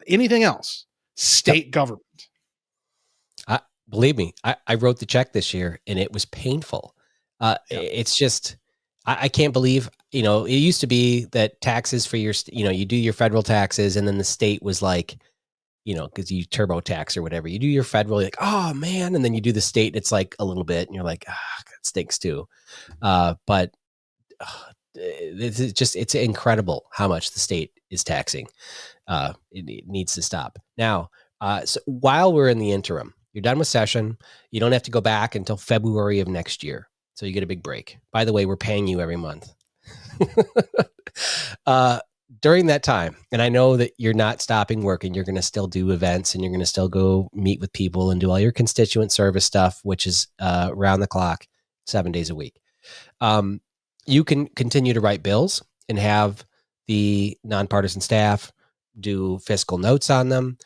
anything else. State government.
Believe me, I wrote the check this year, and it was painful. It's just, I can't believe, it used to be that taxes for your, you do your federal taxes, and then the state was like, because you turbo tax or whatever, you do your federal, like, oh man, and then you do the state, it's like a little bit, and you're like, that stinks too. But it's incredible how much the state is taxing. It needs to stop now. So while we're in the interim, you're done with session. You don't have to go back until February of next year. So you get a big break. By the way, we're paying you every month. During that time, and I know that you're not stopping work, and you're going to still do events, and you're going to still go meet with people and do all your constituent service stuff, which is around the clock, 7 days a week. You can continue to write bills and have the nonpartisan staff do fiscal notes on them.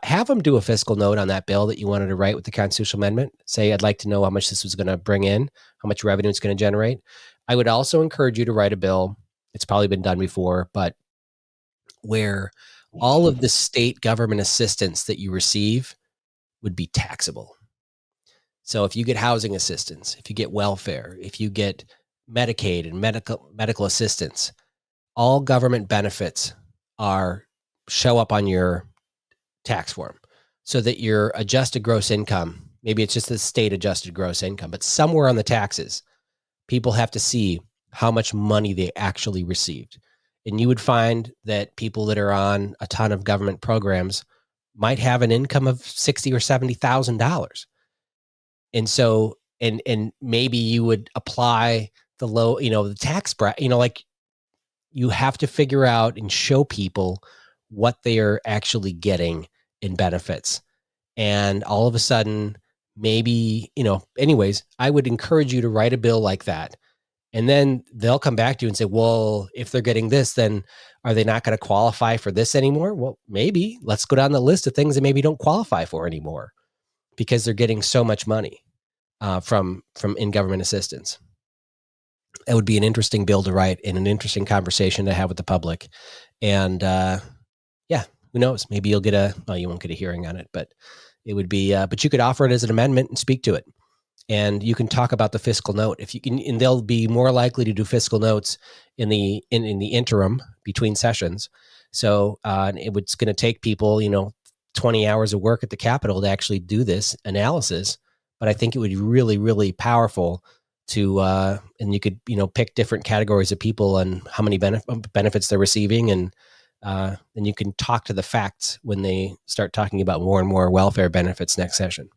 Have them do a fiscal note on that bill that you wanted to write with the constitutional amendment. Say, I'd like to know how much this was going to bring in, how much revenue it's going to generate. I would also encourage you to write a bill. It's probably been done before, but where all of the state government assistance that you receive would be taxable. So if you get housing assistance, if you get welfare, if you get Medicaid and medical assistance, all government benefits show up on your tax form, so that your adjusted gross income, maybe it's just the state adjusted gross income, but somewhere on the taxes, people have to see how much money they actually received. And you would find that people that are on a ton of government programs might have an income of $60,000 or $70,000. And so, and maybe you would apply the low, the tax bracket, like you have to figure out and show people what they are actually getting in benefits. And all of a sudden, maybe, anyways, I would encourage you to write a bill like that. And then they'll come back to you and say, well, if they're getting this, then are they not going to qualify for this anymore? Well, maybe let's go down the list of things that maybe don't qualify for anymore because they're getting so much money from in-government assistance. That would be an interesting bill to write and an interesting conversation to have with the public. And who knows? Maybe you'll get you won't get a hearing on it, but it would be, but you could offer it as an amendment and speak to it. And you can talk about the fiscal note if you can, and they'll be more likely to do fiscal notes in the interim between sessions. So it's going to take people, 20 hours of work at the Capitol to actually do this analysis. But I think it would be really, really powerful to and you could pick different categories of people and how many benefits they're receiving, and then you can talk to the facts when they start talking about more and more welfare benefits next session.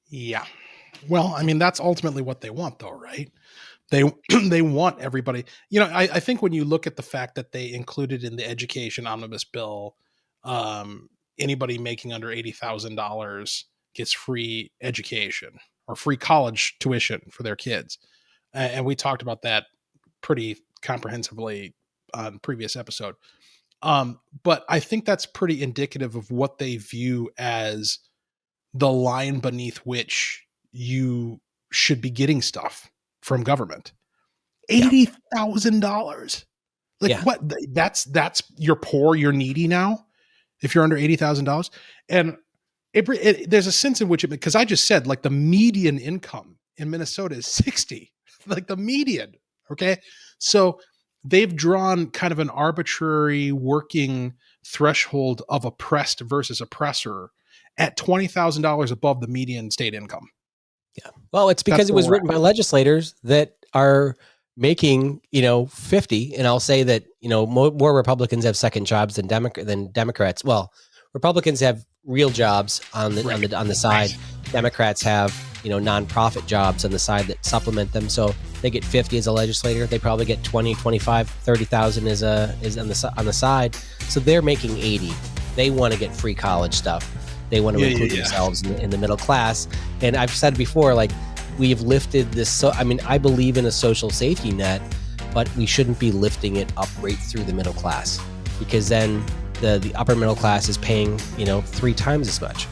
Yeah. Well, I mean, that's ultimately what they want, though, right? They they want everybody. I think when you look at the fact that they included in the education omnibus bill, anybody making under $80,000 gets free education or free college tuition for their kids, and we talked about that pretty comprehensively on previous episode. But I think that's pretty indicative of what they view as the line beneath which you should be getting stuff from government. $80,000. What? That's you're poor, you're needy now if you're under $80,000. And there's a sense in which because I just said the median income in Minnesota is 60, the median. Okay. So they've drawn kind of an arbitrary working threshold of oppressed versus oppressor at $20,000 above the median state income.
Yeah. Well, it's because it was written by legislators that are making, 50. And I'll say that, more Republicans have second jobs than Democrats. Well, Republicans have real jobs on the side. Right. Democrats have, nonprofit jobs on the side that supplement them. So they get 50 as a legislator. They probably get 20, 25, 30,000 is on the side. So they're making 80. They want to get free college stuff. They want to include themselves in the middle class. And I've said before, we've lifted this. So, I believe in a social safety net, but we shouldn't be lifting it up right through the middle class, because then the upper middle class is paying, 3 times as much.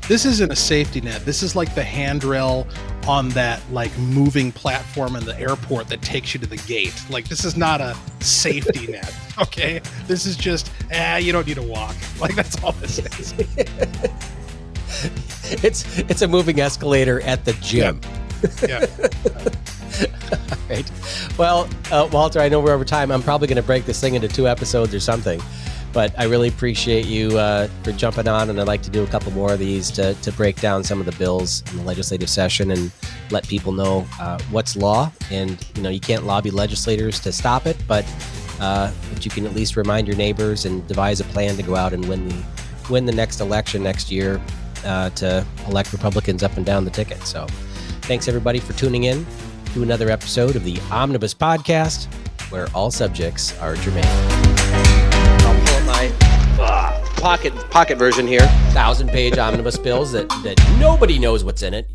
This isn't a safety net. This is like the handrail on that moving platform in the airport that takes you to the gate. This is not a safety net. Okay. This is just, you don't need to walk. That's all this is.
It's a moving escalator at the gym.
Yeah.
All right. Well, Walter, I know we're over time. I'm probably going to break this thing into 2 episodes or something. But I really appreciate you for jumping on, and I'd like to do a couple more of these to break down some of the bills in the legislative session and let people know what's law. And, you can't lobby legislators to stop it, but you can at least remind your neighbors and devise a plan to go out and win the next election next year to elect Republicans up and down the ticket. So thanks, everybody, for tuning in to another episode of the Omnibus Podcast, where all subjects are germane. I'll pull up my pocket version here. 1,000-page omnibus bills that nobody knows what's in it.